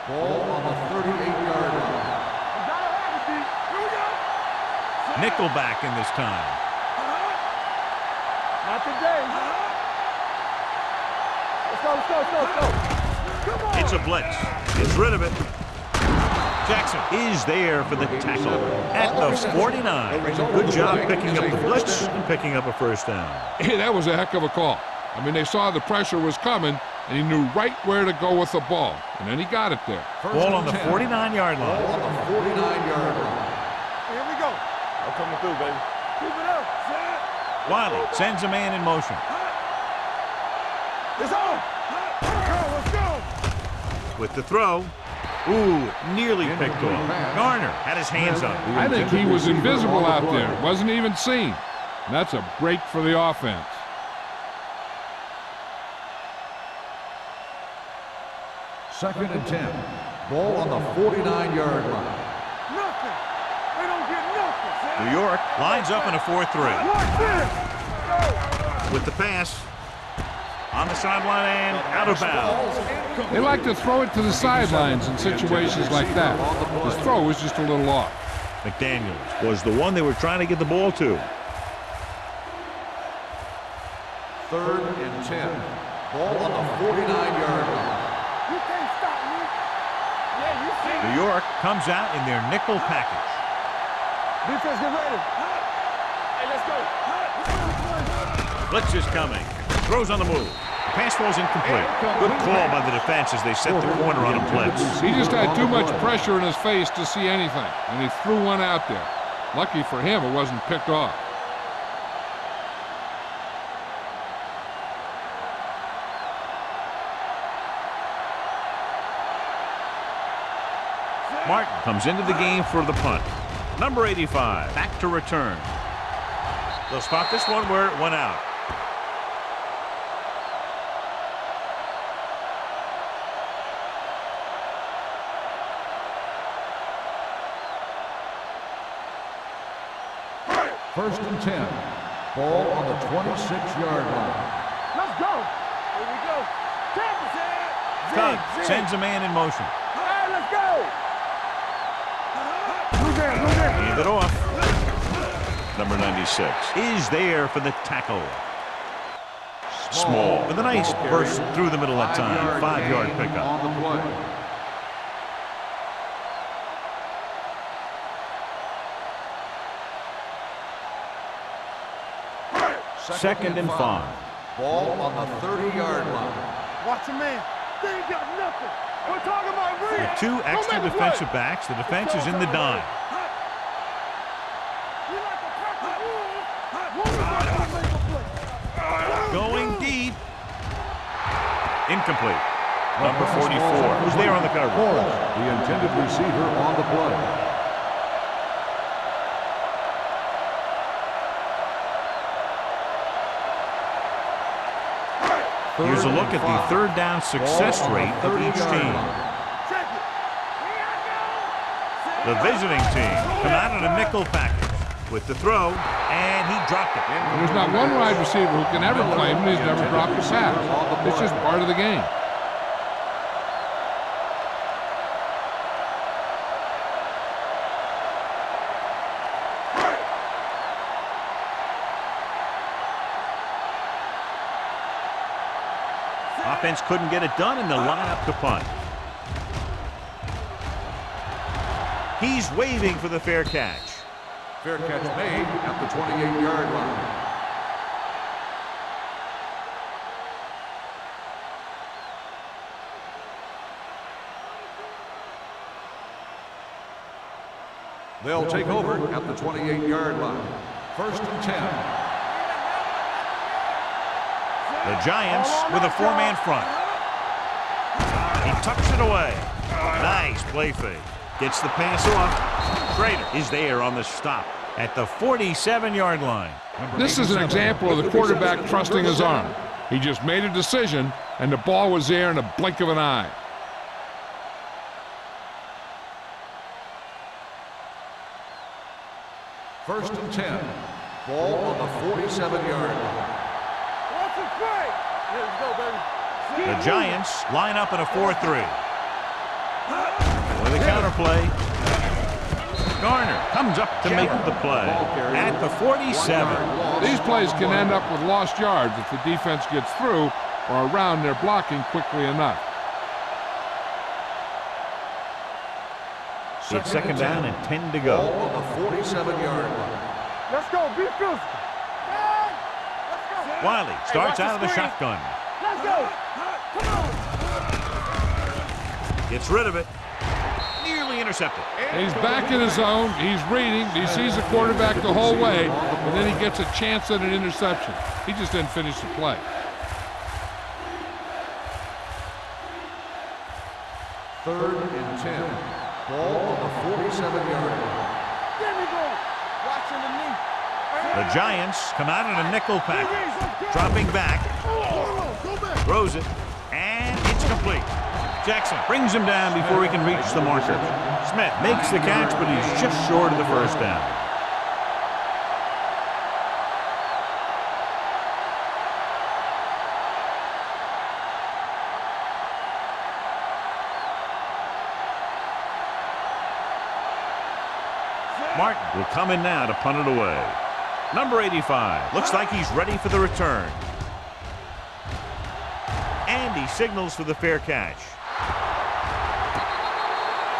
Ball on the 38-yard line. Nickelback in this time. Not today. Let's go. Come on. It's a blitz. Gets rid of it. Jackson is there for the tackle at the 49. Good job picking up the blitz and picking up a first down. Hey, that was a heck of a call. I mean, they saw the pressure was coming, and he knew right where to go with the ball, and then he got it there. Ball on the 49-yard line. Ball on the 49-yard line. Here we go. I'm coming through, baby. Keep it up. Wiley sends a man in motion. It's on. Let's go. With the throw. Ooh, nearly picked off. Garner had his hands up. I think he was invisible out there. Wasn't even seen. And that's a break for the offense. Second and 10. Ball on the 49-yard line. Nothing. They don't get nothing. New York lines up in a 4-3. Watch this. With the pass on the sideline and out of bounds. They like to throw it to the sidelines in situations like that. His throw was just a little off. McDaniels was the one they were trying to get the ball to. 3rd and 10. Ball on the 49-yard line. You can't stop me. Yeah, you see. New York comes out in their nickel package. Defense, get ready. Hey, let's go. Blitz is coming. Throws on the move. The pass falls incomplete. Good call by the defense as they set the corner on a blitz. He just had too much pressure in his face to see anything, and he threw one out there. Lucky for him, it wasn't picked off. Martin comes into the game for the punt. Number 85, back to return. They'll spot this one where it went out. First and 10. Ball on the 26-yard line. Let's go. Here we go. Campus head. Cobb sends a man in motion. All right, let's go. Move there. Hand it off. Number 96 is there for the tackle. Small with a nice burst through the middle that time. 5-yard pickup. On the play. Second and 5. Ball on the 30-yard line. Watch him, man. They ain't got nothing. We're talking about real. With 2 extra defensive backs, the defense is in the dime. Going deep. Incomplete. Number 44 who's there on the cover. The intended receiver on the play. Here's a look at the third down success rate of each team. The visiting team come out in a nickel package with the throw, and he dropped it. There's not one wide receiver who can ever claim that he's never dropped a pass. It's just part of the game. Offense couldn't get it done, and they'll line up to punt. He's waving for the fair catch. Fair catch made at the 28-yard line. They'll take over at the 28-yard line. 1st and 10. The Giants with a 4-man front. He tucks it away. Nice play fake. Gets the pass off. Schrader is there on the stop at the 47-yard line. This is an example of the quarterback trusting his arm. He just made a decision, and the ball was there in a blink of an eye. First and 10. Ball on the 47-yard line. The Giants line up in a 4-3. With a counter play. Garner comes up to make the play at the 47. These plays can end up with lost yards if the defense gets through or around their blocking quickly enough. It's 2nd down and 10 to go. Ball on the 47-yard line. Let's go. Be physical. Wiley starts out of the shotgun. Let's go. Come on. Gets rid of it. Nearly intercepted. He's back in his zone. He's reading. He sees the quarterback the whole way, and then he gets a chance at an interception. He just didn't finish the play. Third and 10. Ball on the 47-yard line. There we go. Watching the knee. The Giants come out in a nickel package. Dropping back. Throws it. And it's complete. Jackson brings him down before he can reach the marker. Smith makes the catch, but he's just short of the 1st down. Martin will come in now to punt it away. Number 85 looks like he's ready for the return. And he signals for the fair catch.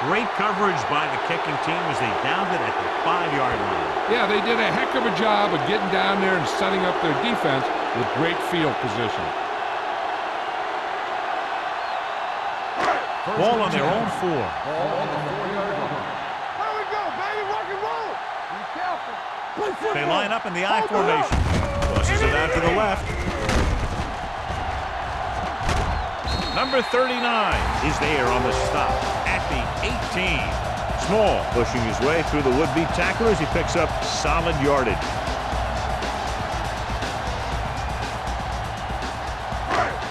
Great coverage by the kicking team as they downed it at the 5-yard line. Yeah, they did a heck of a job of getting down there and setting up their defense with great field position. Ball on their own 4. Ball on the 4-yard line. There we go, baby. Rock and roll. Be careful. They line up in the I formation. Pushes it out to the left. Number 39 is there on the stop at the 18. Small pushing his way through the would-be tacklers. He picks up solid yardage.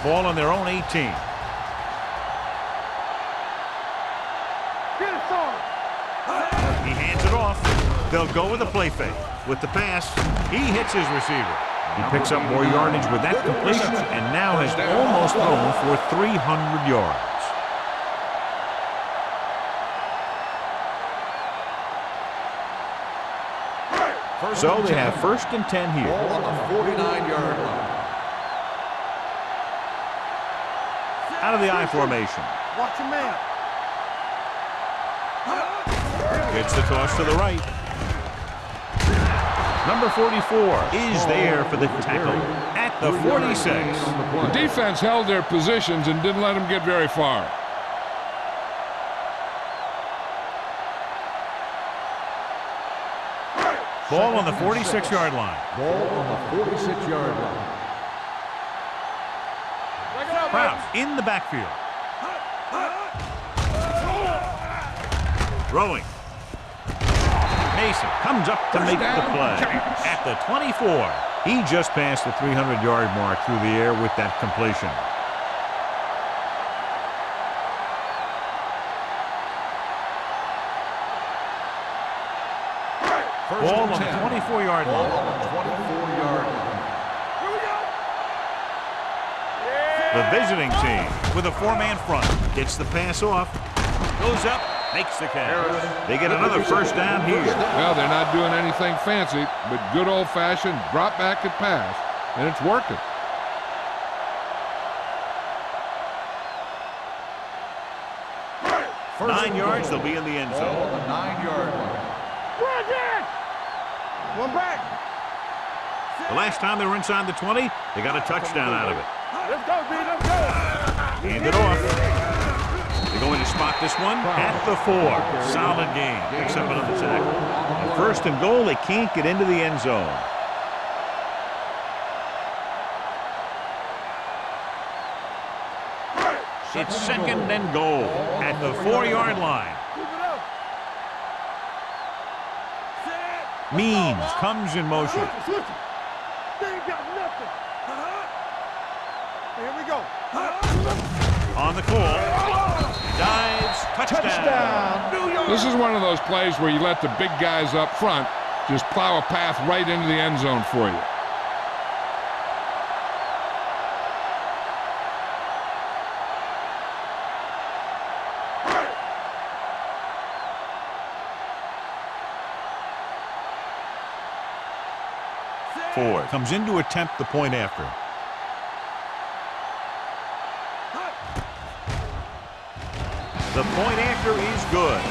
Ball on their own 18. He hands it off. They'll go with a play fake. With the pass, he hits his receiver. He picks up more yardage with that completion and now has almost thrown for 300 yards. So they have 1st and 10 here. Ball on the 49-yard line. Out of the I formation. Watch your man. Gets the toss to the right. Number 44 is there for the tackle at the 46. The defense held their positions and didn't let them get very far. Ball on the 46-yard line. Ball on the 46-yard line. Kraus in the backfield. Throwing. Mason comes up to make the play. At the 24. He just passed the 300-yard mark through the air with that completion. Ball on the 24-yard line. Ball on the 24-yard line. The visiting team with a four-man front gets the pass off, goes up, makes the catch. They get another first down here. Well, they're not doing anything fancy, but good old-fashioned drop back and pass, and it's working. First 9 yards, they'll be in the end Ball zone. on the 9-yard line. One back. The last time they were inside the 20, they got a touchdown out of it. Let's go, B. Let's go. Hand it off. They're going to spot this one at the 4. Solid game. Picks up another tackle. On first and goal, they can't get into the end zone. It's second and goal at the 4-yard line. Means comes in motion. They ain't got nothing. Here we go. On the call. Dives. Touchdown. This is one of those plays where you let the big guys up front just plow a path right into the end zone for you. Ford comes in to attempt the point after. The point after is good.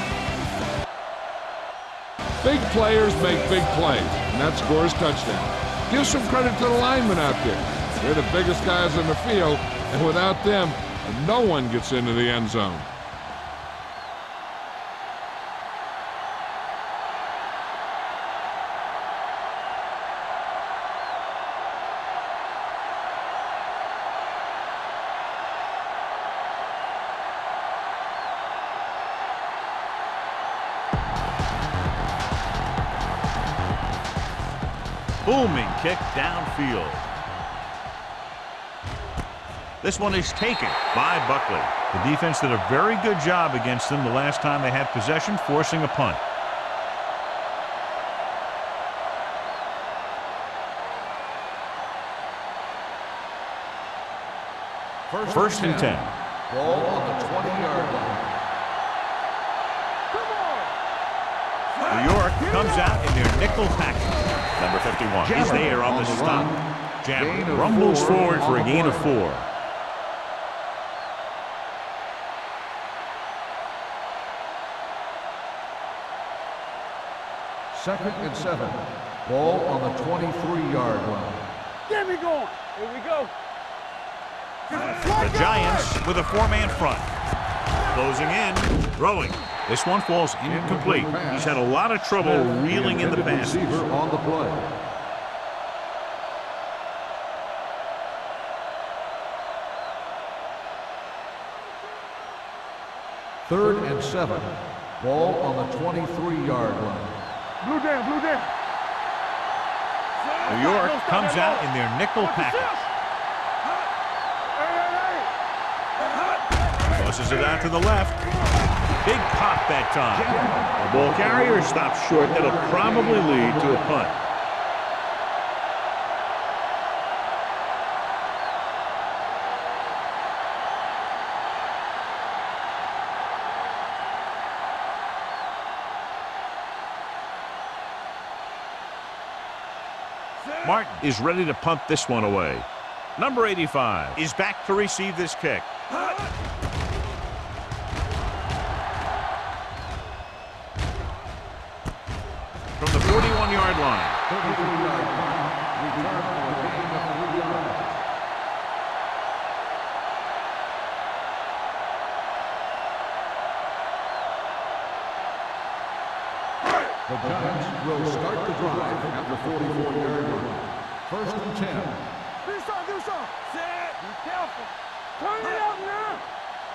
Big players make big plays, and that scores touchdown. Give some credit to the linemen out there. They're the biggest guys in the field, and without them, no one gets into the end zone. Booming kick downfield. This one is taken by Buckley. The defense did a very good job against them the last time they had possession, forcing a punt. First and 10. Ball on the 20-yard line. New York comes out in their nickel package. Number 51 is there on the stop. Jammer rumbles forward for a gain of 4. Second and 7. Ball on the 23-yard line. Get me going. Here we go. The Giants with a four-man front. Closing in, throwing. This one falls incomplete. He's had a lot of trouble reeling in the passes. Receiver on the play. Third and 7. Ball on the 23-yard line. Blue down, blue down. New York comes out in their nickel package. Tosses it out to the left. Big pop that time. The ball carrier stops short. That'll probably lead to a punt. Martin is ready to punt this one away. Number 85 is back to receive this kick. From the 41-yard line. 33-yard line. Return for a gain of 3 yards. The The Giants will start the drive at the 44-yard line. First and 10. Do something. Set. Be careful. Turn it up now.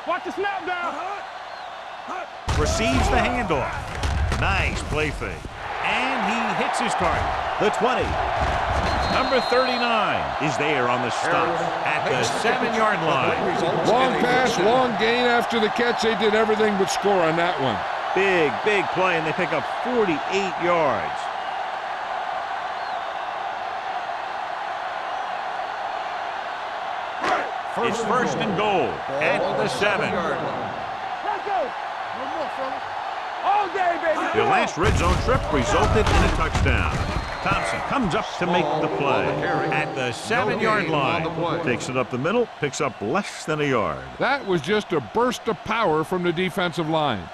Watch the snap down. Receives the handoff. Nice play fake. And he hits his target. The 20. Number 39 is there on the stop at the 7-yard line. Long pass, long gain after the catch. They did everything but score on that one. Big play, and they pick up 48 yards. It's first and goal at the 7. Let's go. No more, fella. All day, baby. The last red zone trip resulted in a touchdown. Thompson comes up to make the play at the 7-yard line. Takes it up the middle, picks up less than a yard. That was just a burst of power from the defensive line.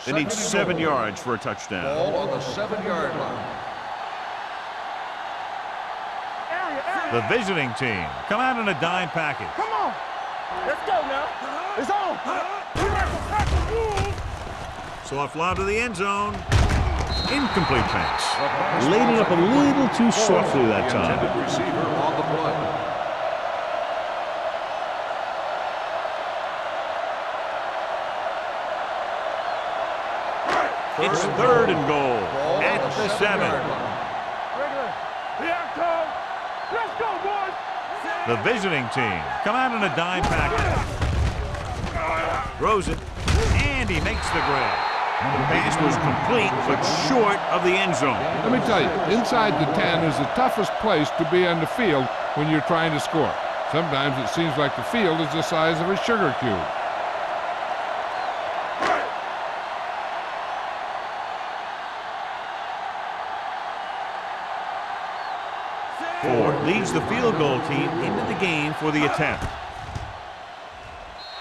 They need 7 yards for a touchdown. Ball on the 7-yard line. The visiting team come out in a dime package. Come on. Let's go now. It's on. We like to tackle rules. Soft lob to the end zone. Incomplete pass. Laid it up a little too softly that time. Intended receiver on the play. It's third and goal at the 7. Regular. Here it comes. Let's go, boys. The visiting team come out in a dime package. Throws it, and he makes the grab. The pass was complete, but short of the end zone. Let me tell you, inside the 10 is the toughest place to be on the field when you're trying to score. Sometimes it seems like the field is the size of a sugar cube. Ford leads the field goal team into the game for the attempt.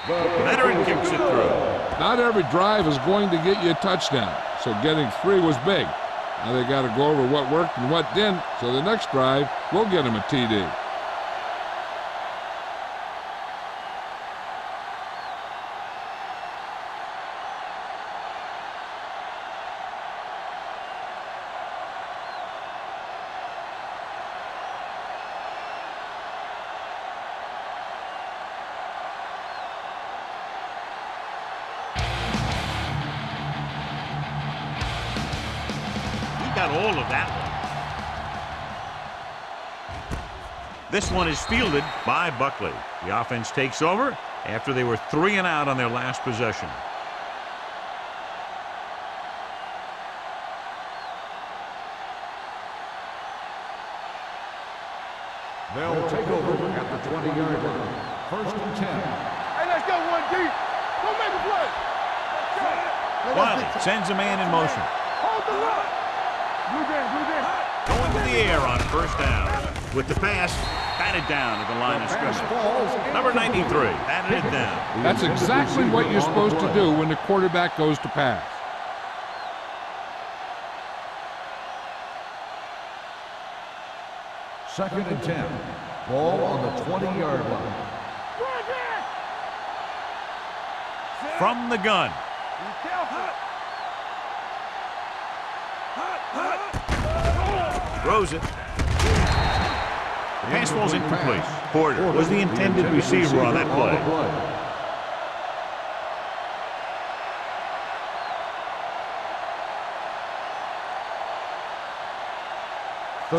Veteran kicks it through. Not every drive is going to get you a touchdown, so getting 3 was big. Now they got to go over what worked and what didn't, so the next drive will get them a TD. Got all of that one. This one is fielded by Buckley. The offense takes over after they were 3 and out on their last possession. They'll take over at the 20-yard line. First and 10. Hey, let's go, 1D. Go make a play. Wiley sends a man in motion. Hold the line. Blue game. Going to the air on first down. With the pass, batted down at the line of scrimmage. Number 93 batted it down. That's exactly what you're supposed to do when the quarterback goes to pass. Second and 10. Ball on the 20-yard line. From the gun. Be careful. Throws it. The pass falls incomplete. Porter was the intended receiver on that play.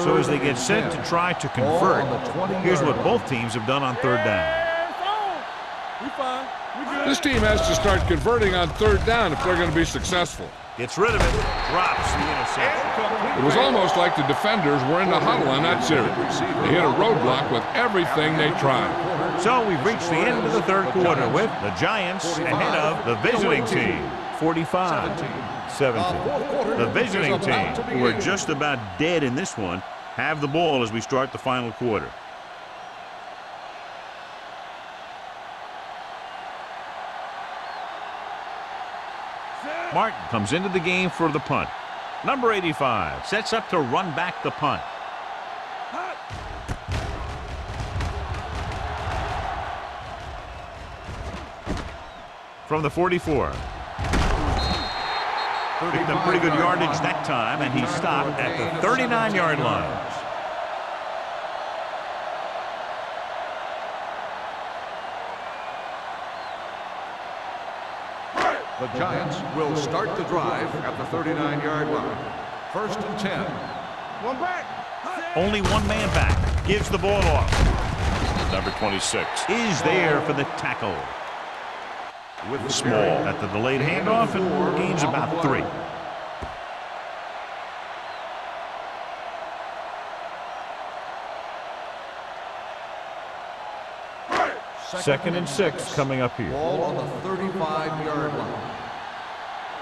So as they get set to try to convert, here's what both teams have done on third down. We fine. We good. This team has to start converting on third down if they're going to be successful. Gets rid of it, drops the interception. It was almost like the defenders were in the huddle on that series. They hit a roadblock with everything they tried. So we've reached the end of the third quarter with the Giants ahead of the visiting team, 45-17. The visiting team, who are just about dead in this one, have the ball as we start the final quarter. Martin comes into the game for the punt. Number 85 sets up to run back the punt. From the 44. Picked up pretty good yardage that time, and he stopped at the 39-yard line. The Giants will start the drive at the 39-yard line. First and 10. One back. Only one man back. Gives the ball off. Number 26 is there for the tackle. With Small at the delayed handoff and gains about 3. Second and 6 coming up here. Ball on the 35-yard line.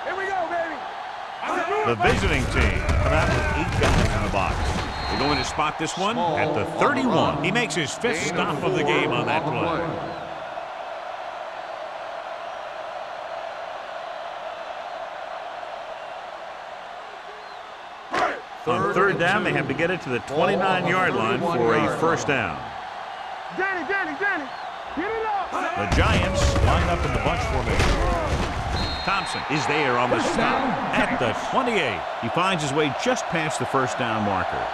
Here we go, baby. The visiting team come out with 8 guys in the box. They're going to spot this one at the 31. He makes his 5th stop of the game on that play. On third down, they have to get it to the 29-yard line for a first down. Johnny, get it up. The Giants line up in the bunch formation. Thompson is there on the stop at the 28. He finds his way just past the first down marker.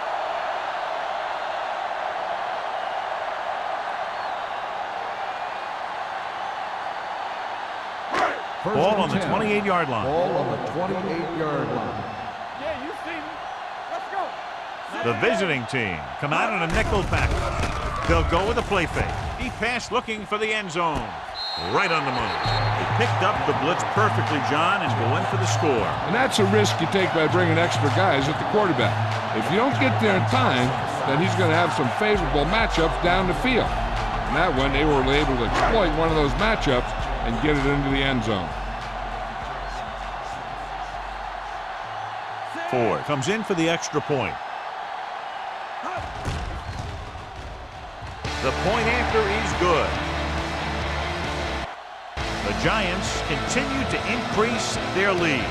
Ball on the 28-yard line. Ball on the 28-yard line. Yeah, you see me. Let's go. The visiting team come out in a nickel package. They'll go with a play fake. Deep pass looking for the end zone. Right on the money. They picked up the blitz perfectly, John, and go in for the score. And that's a risk you take by bringing extra guys at the quarterback. If you don't get there in time, then he's going to have some favorable matchups down the field. And that one, they were able to exploit one of those matchups and get it into the end zone. Ford comes in for the extra point. The point after is good. The Giants continue to increase their lead.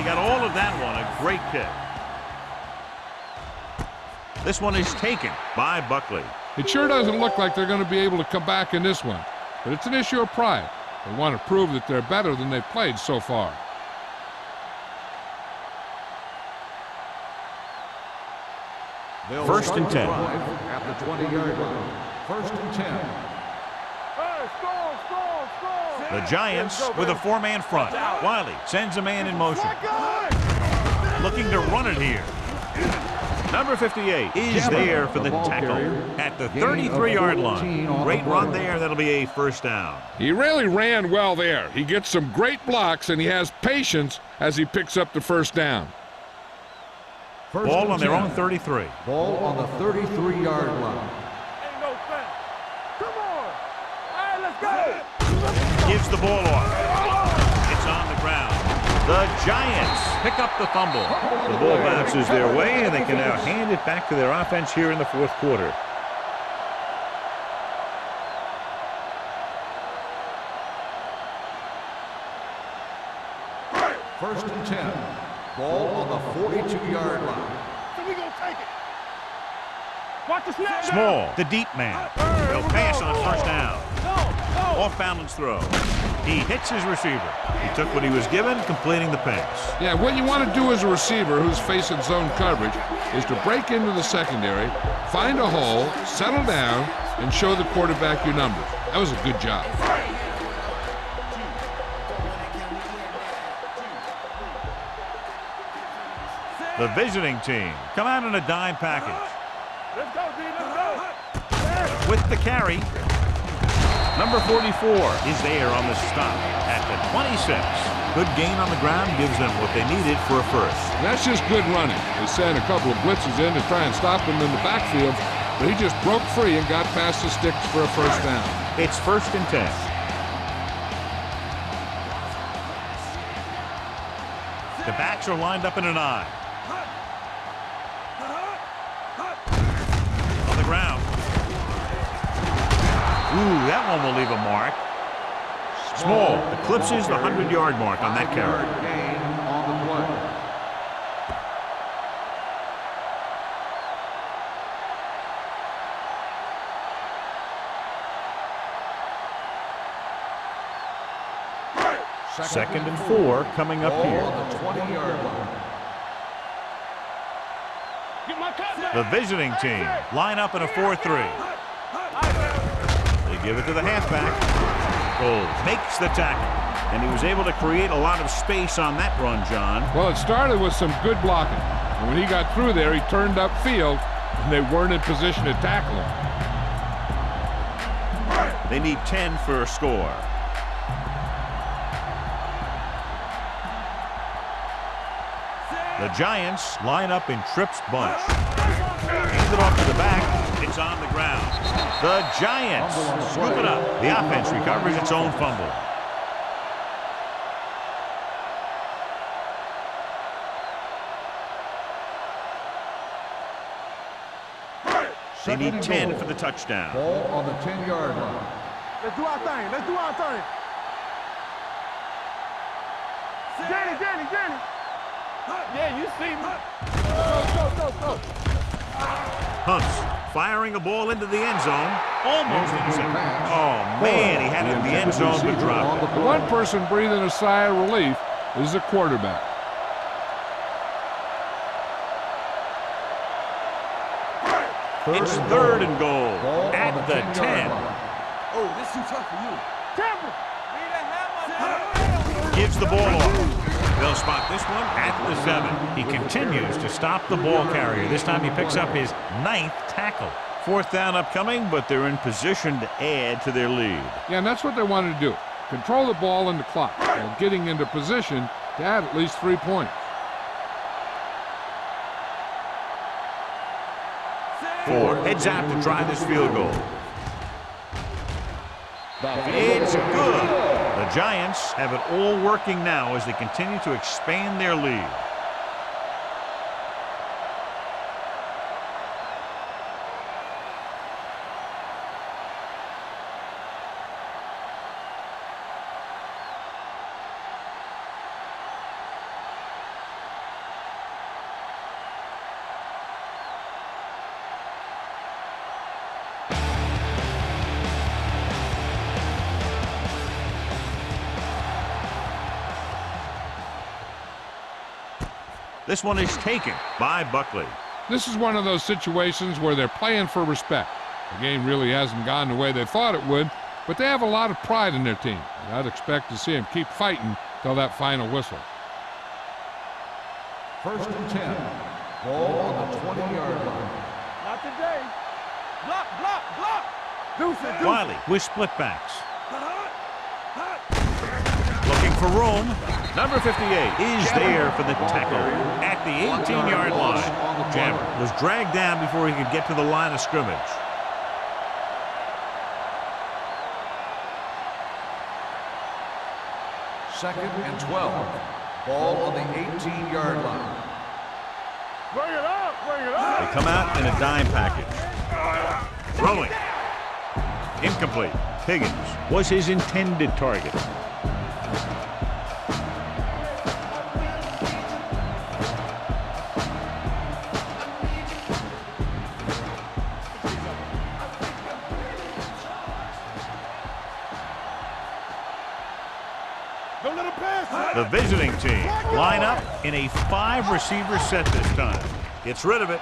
Got all of that one, a great kick. This one is taken by Buckley. It sure doesn't look like they're going to be able to come back in this one, but it's an issue of pride. They want to prove that they're better than they've played so far. First and 10. At the 20-yard line. First and 10. Hey, score. The Giants with a 4-man front. Wiley sends a man in motion. Looking to run it here. Number 58 is there for the tackle at the 33-yard line. Great run there. That'll be a first down. He really ran well there. He gets some great blocks, and he has patience as he picks up the first down. Ball on their own 33. Ball on the 33-yard line. Ain't no thing. Come on. All right, let's go. Gives the ball off. It's on the ground. The Giants pick up the fumble. The ball bounces their way, and they can now hand it back to their offense here in the fourth quarter. First and 10. Ball on the 42-yard line. So we gonna take it. Watch the snap. Small, the deep man. They'll pass on first down. Off balance throw. He hits his receiver. He took what he was given, completing the pass. Yeah, what you want to do as a receiver who's facing zone coverage is to break into the secondary, find a hole, settle down, and show the quarterback your numbers. That was a good job. The visiting team come out in a dime package. Let's go, D. Let's go. With the carry, number 44 is there on the stop at the 26. Good gain on the ground gives them what they needed for a first. And that's just good running. They sent a couple of blitzes in to try and stop him in the backfield, but he just broke free and got past the sticks for a first down. It's first and 10. The backs are lined up in an I. On the ground. Ooh, that one will leave a mark. Small eclipses the 100-yard mark on that carry. Gain on the play. Second and 4 coming up here. On the 20-yard line. Get my cut back. The visiting team line up in a 4-3. They give it to the halfback. Gold makes the tackle, and he was able to create a lot of space on that run, John. Well, it started with some good blocking. And when he got through there, he turned upfield, and they weren't in position to tackle him. They need 10 for a score. The Giants line up in Tripp's bunch. Hands it off to the back. It's on the ground. The Giants scoop it up. The offense recovers its own fumble. They need 10 for the touchdown. Ball on the 10-yard line. Let's do our thing. Let's do our thing. Danny. Yeah, you see me. Go. Hunts firing a ball into the end zone. Almost intercepted. Oh, man, he had it in the end zone but dropped it. The one person breathing a sigh of relief is the quarterback. It's third and goal at the 10. Oh, this too tough for you. Gives the ball off. They'll spot this one at the 7. He continues to stop the ball carrier. This time he picks up his 9th tackle. Fourth down upcoming, but they're in position to add to their lead. Yeah, and that's what they wanted to do. Control the ball and the clock while getting into position to add at least 3 points. Ford heads out to try this field goal. It's good. The Giants have it all working now as they continue to expand their lead. This one is taken by Buckley. This is one of those situations where they're playing for respect. The game really hasn't gone the way they thought it would, but they have a lot of pride in their team. And I'd expect to see them keep fighting till that final whistle. First and 10. Ball on the 20-yard line. Not today. Block. Deuce. Wiley with split backs. Looking for room. Number 58 is there for the tackle at the 18-yard line. Jammer was dragged down before he could get to the line of scrimmage. Second and 12. Ball on the 18-yard line. Bring it up. They come out in a dime package. Throwing. Incomplete. Higgins was his intended target. The visiting team line up in a 5-receiver set this time. Gets rid of it.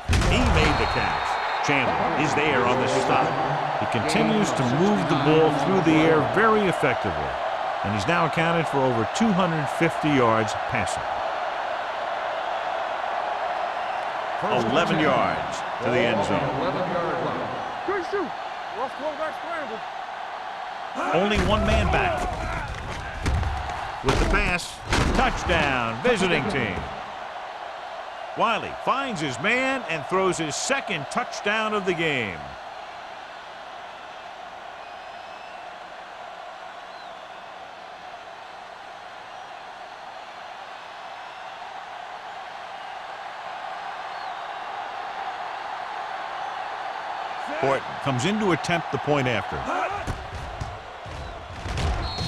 He made the catch. Chandler is there on the stop. He continues to move the ball through the air very effectively. And he's now accounted for over 250 yards passing. 11 yards to the end zone. 11-yard line. Good shoot. Rough quarterback scramble. Only one man back. With the pass, touchdown, visiting team. Wiley finds his man and throws his second touchdown of the game. Horton comes in to attempt the point after.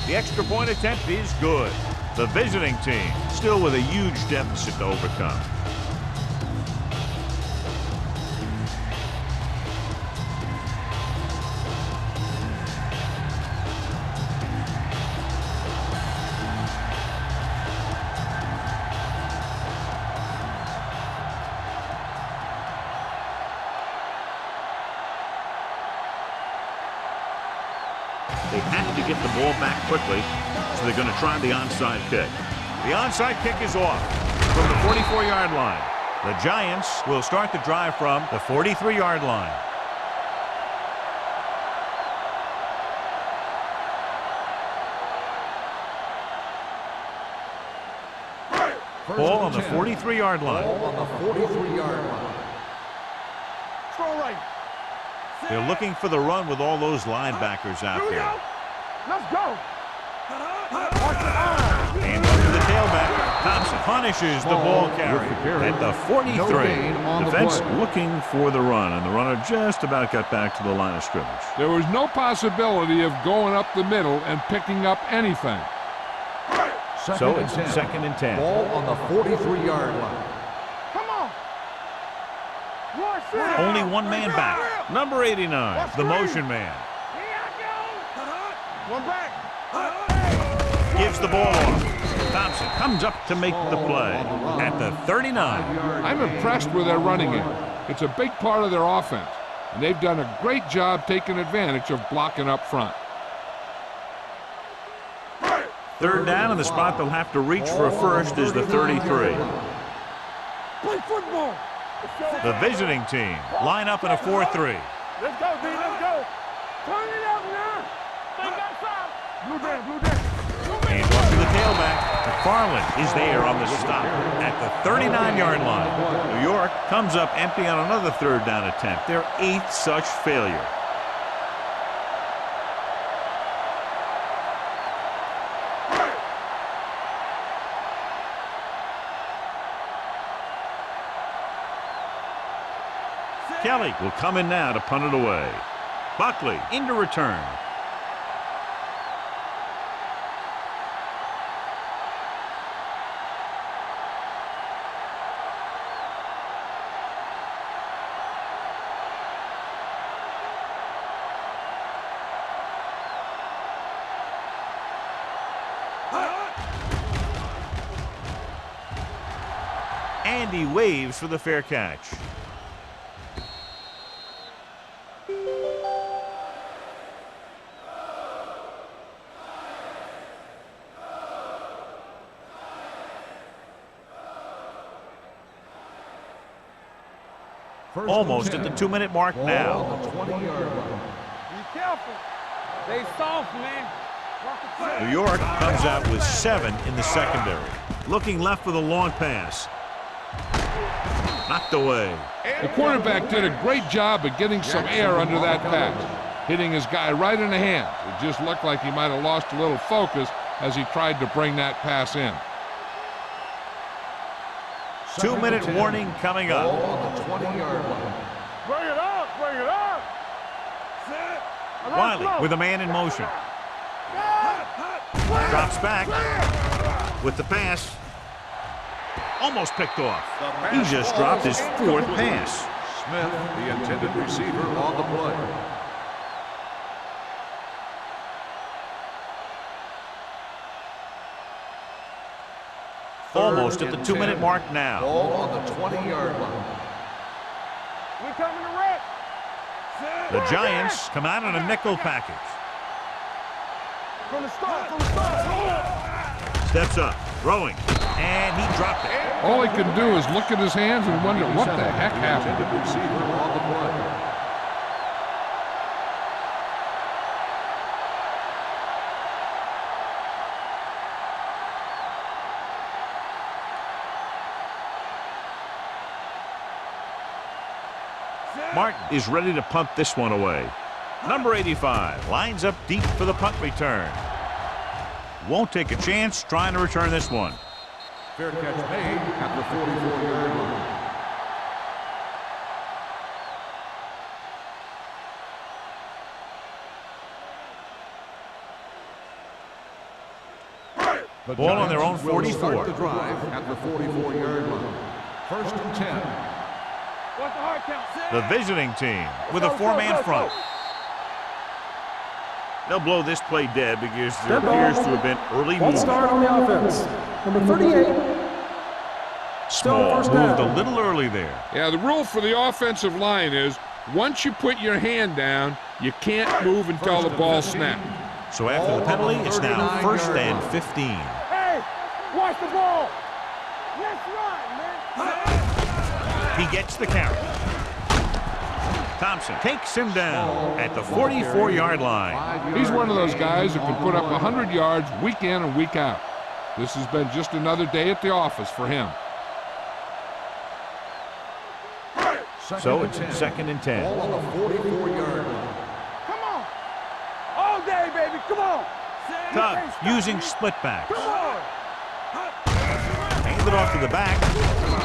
The extra point attempt is good. The visiting team still with a huge deficit to overcome. They have to get the ball back quickly, so they're going to try the onside kick. The onside kick is off from the 44-yard line. The Giants will start the drive from the 43-yard line. Ball on the 43-yard line. Ball on the 43-yard line. Strong right. They're looking for the run with all those linebackers out Here we there. go. Let's go. Watch the eye. And to the tailback. Thompson punishes the ball carrier at the 43. Defense looking for the run, and the runner just about got back to the line of scrimmage. There was no possibility of going up the middle and picking up anything. So it's 2nd and 10. Ball on the 43-yard line. Come on. Watch it. Only one man back. Number 89, the motion man. Here I go. One back. Gives the ball off. Thompson comes up to make the play at the 39. I'm impressed with their running game. It's a big part of their offense, and they've done a great job taking advantage of blocking up front. 3rd down, and the spot they'll have to reach for a first is the 33. Play football. The visiting team line up in a 4-3. Let's go, D. Let's go. Turn it up now. Think outside. Blue down. And off to the tailback. McFarland is there on the stop at the 39-yard line. New York comes up empty on another 3rd down attempt. Their 8th such failure. Kelly will come in now to punt it away. Buckley into return. And he waves for the fair catch. Almost at the 2-minute mark now. Be careful. Stay soft, man. New York comes out with 7 in the secondary. Looking left for the long pass. Knocked away. The quarterback did a great job of getting some air under that pass, hitting his guy right in the hand. It just looked like he might have lost a little focus as he tried to bring that pass in. 2-minute warning coming up. On the 20-yard line. Bring it up. Wiley with a man in motion. Drops back with the pass. Almost picked off. He just dropped his 4th pass. Smith, the intended receiver, on the play. Almost at the 2-minute mark now. Ball on the 20-yard line. We coming to wreck. The Giants come out in a nickel package. From the start. Steps up, throwing, and he dropped it. All he can do is look at his hands and wonder what the heck happened. Intended receiver on the play. Martin is ready to punt this one away. Number 85 lines up deep for the punt return. Won't take a chance trying to return this one. Fair catch made at the 44-yard line. The Ball on their own Giants will 44. start the drive at the 44-yard line. First and 10. What's the hard count? The visiting team with a four-man front. They'll blow this play dead because there Dead ball. appears to have been early One movement. start on the offense. Number 38. Small first moved down. a little early there. Yeah, the rule for the offensive line is once you put your hand down, you can't move until the ball snaps. So after the penalty, it's now 1st and 15. Hey, watch the ball. Let's run, man. He gets the carry. Thompson takes him down at the 44-yard line. He's one of those guys who can put up 100 yards week in and week out. This has been just another day at the office for him. So it's 2nd and 10. Ball on the 44-yard line. Come on. All day, baby. Come on. Tubbs using split backs. Come on. Hand it off to the back.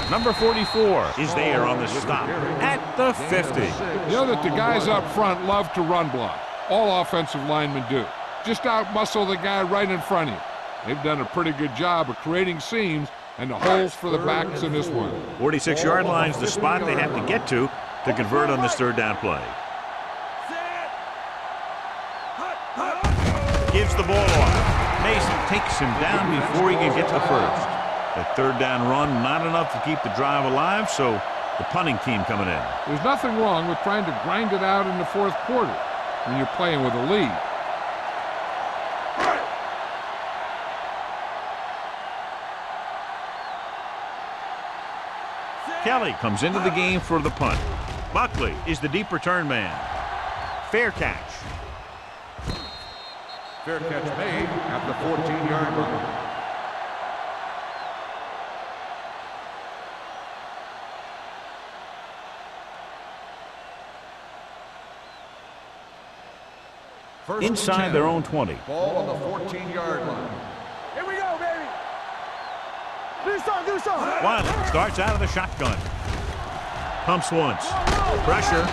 Number 44 is there on the stop at the 50. You know that the guys up front love to run block. All offensive linemen do. Just out-muscle the guy right in front of you. They've done a pretty good job of creating seams and the holes for the backs in this one. 46-yard line's the spot they have to get to convert on this 3rd down play. Gives the ball off. Mason takes him down before he can get to first. That 3rd down run, not enough to keep the drive alive, so the punting team coming in. There's nothing wrong with trying to grind it out in the 4th quarter when you're playing with a lead. Kelly comes into the game for the punt. Buckley is the deep return man. Fair catch. Fair catch made at the 14-yard line. First and Inside 10. their own 20. Ball on the 14-yard line. Here we go, baby. Do something, do something. Wiley starts out of the shotgun. Pumps once. Pressure.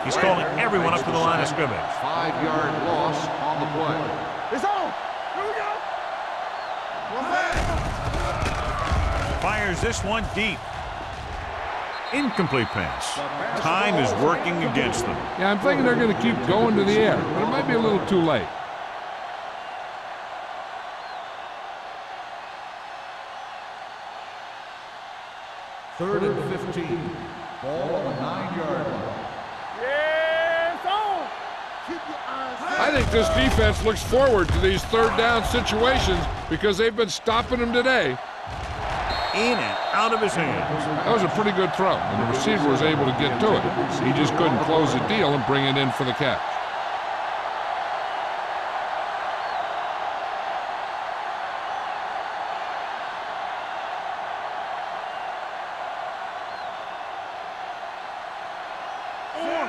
He's calling everyone up to the line of scrimmage. 5-yard loss on the play. It's on. Here we go. Fires this one deep. Incomplete pass. Time is working against them. Yeah, I'm thinking they're going to keep going to the air, but it might be a little too late. Third and 15. Ball on the 9-yard line. Yeah, it's on. Keep your eyes set. I think this defense looks forward to these 3rd down situations because they've been stopping them today. In and out of his hands. That was a pretty good throw, and the receiver was able to get to it. He just couldn't close the deal and bring it in for the catch.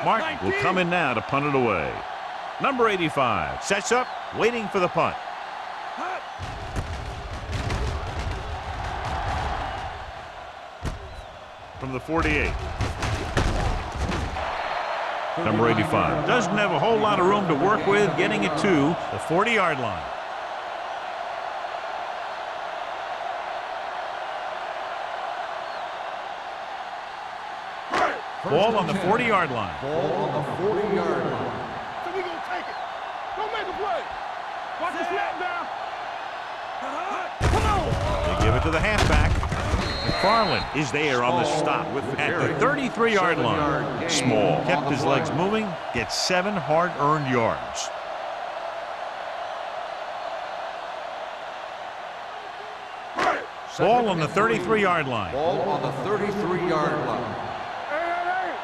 Martin will come in now to punt it away. Number 85 sets up, waiting for the punt. From the 48. Number 85 doesn't have a whole lot of room to work with, getting it to the 40-yard line. Ball on the 40-yard line. Ball on the 40-yard line. So we gonna take it. Don't make a play. Watch the snap down. Come on. They give it to the halfback. McFarland is there on the stop at the 33-yard line. Small kept his legs moving, gets 7 hard-earned yards. Ball on the 33-yard line. Ball on the 33-yard line. Hey.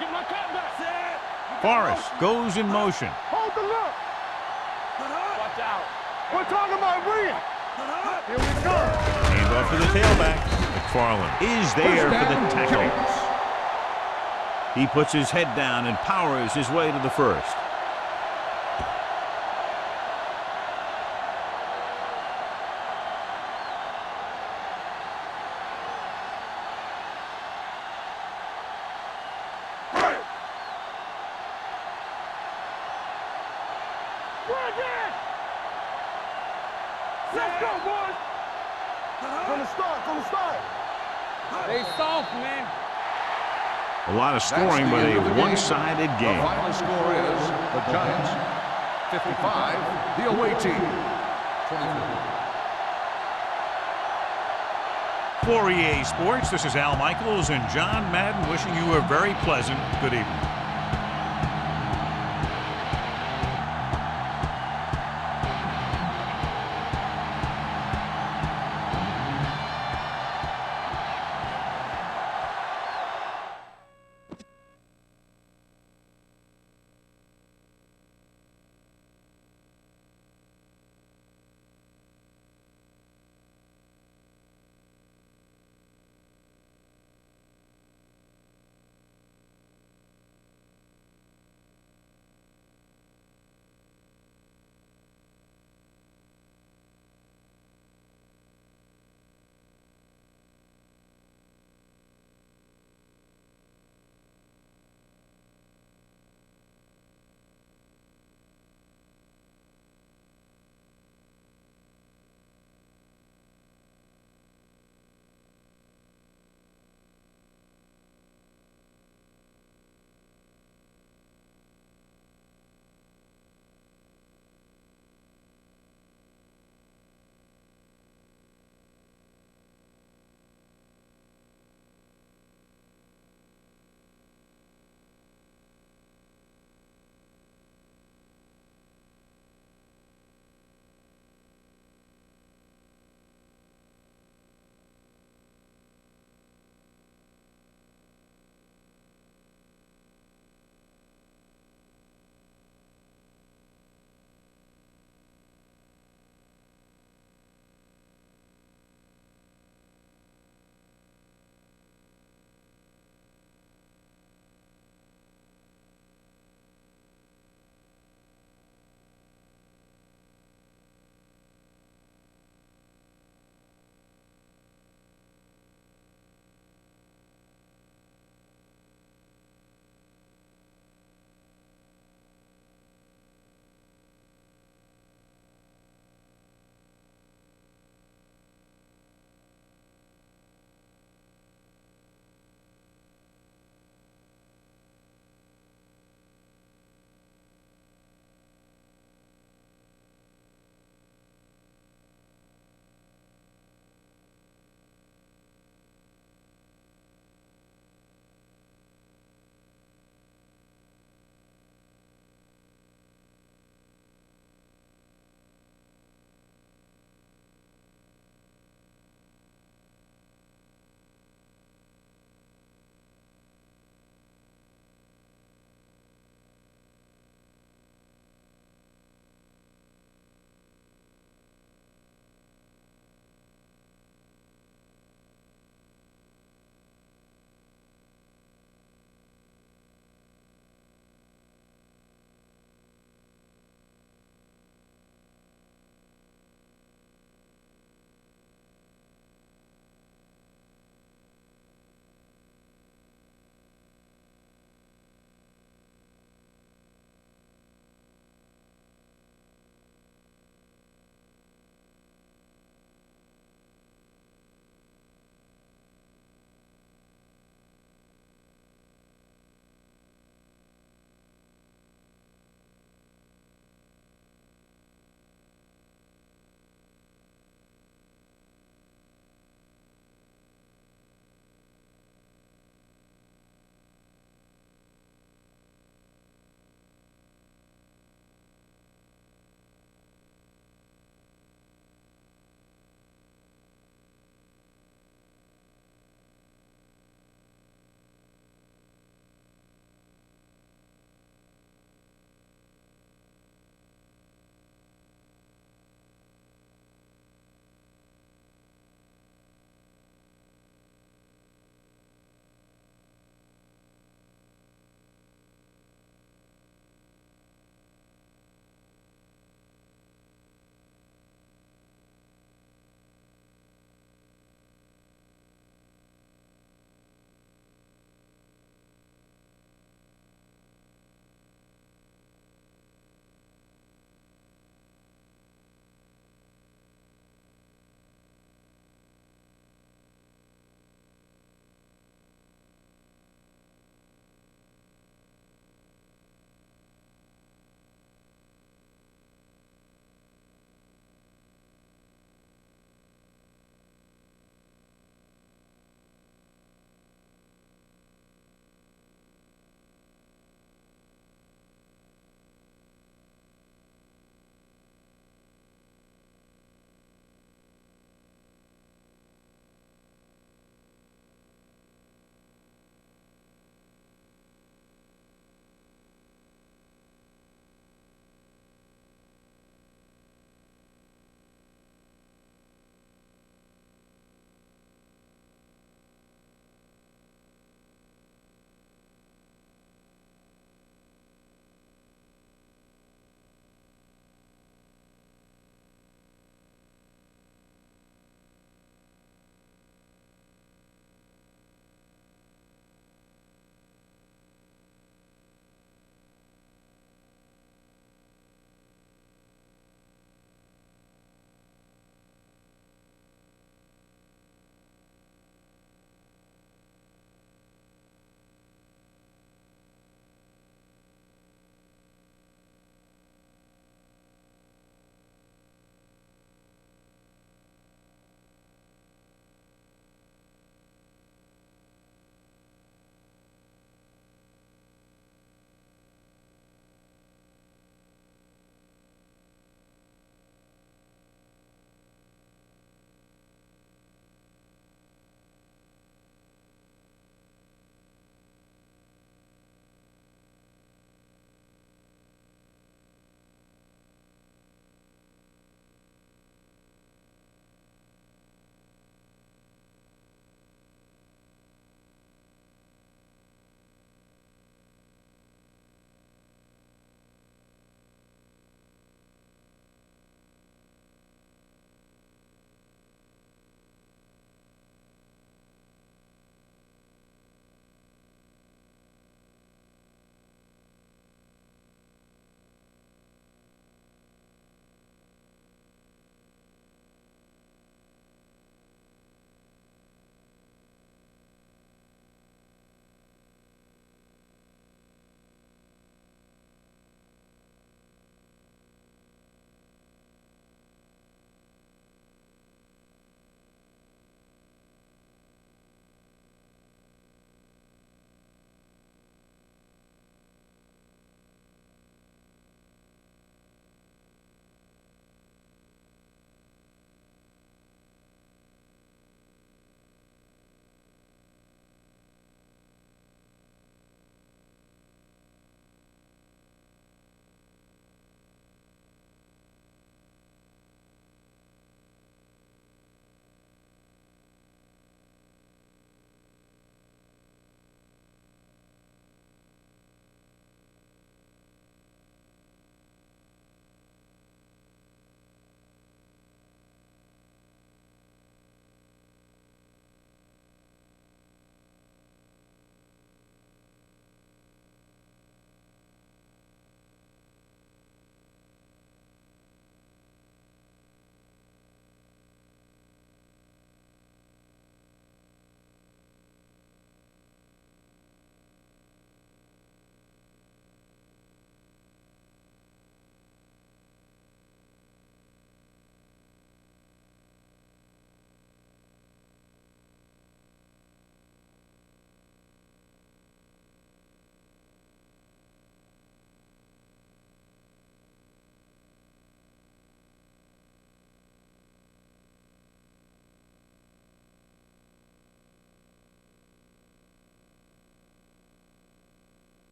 Get my cut back. Forrest goes in motion. Hold the look. Watch out. We're talking about bringing. Here we go. Hand off to the tailback. McFarland is there for the tackle. He puts his head down and powers his way to the first. Let's go, boys. From the start. They soft, man. A lot of scoring, but a one-sided The game. final score is the Giants 55, the away team 24. For EA Sports, this is Al Michaels and John Madden wishing you a very pleasant good evening.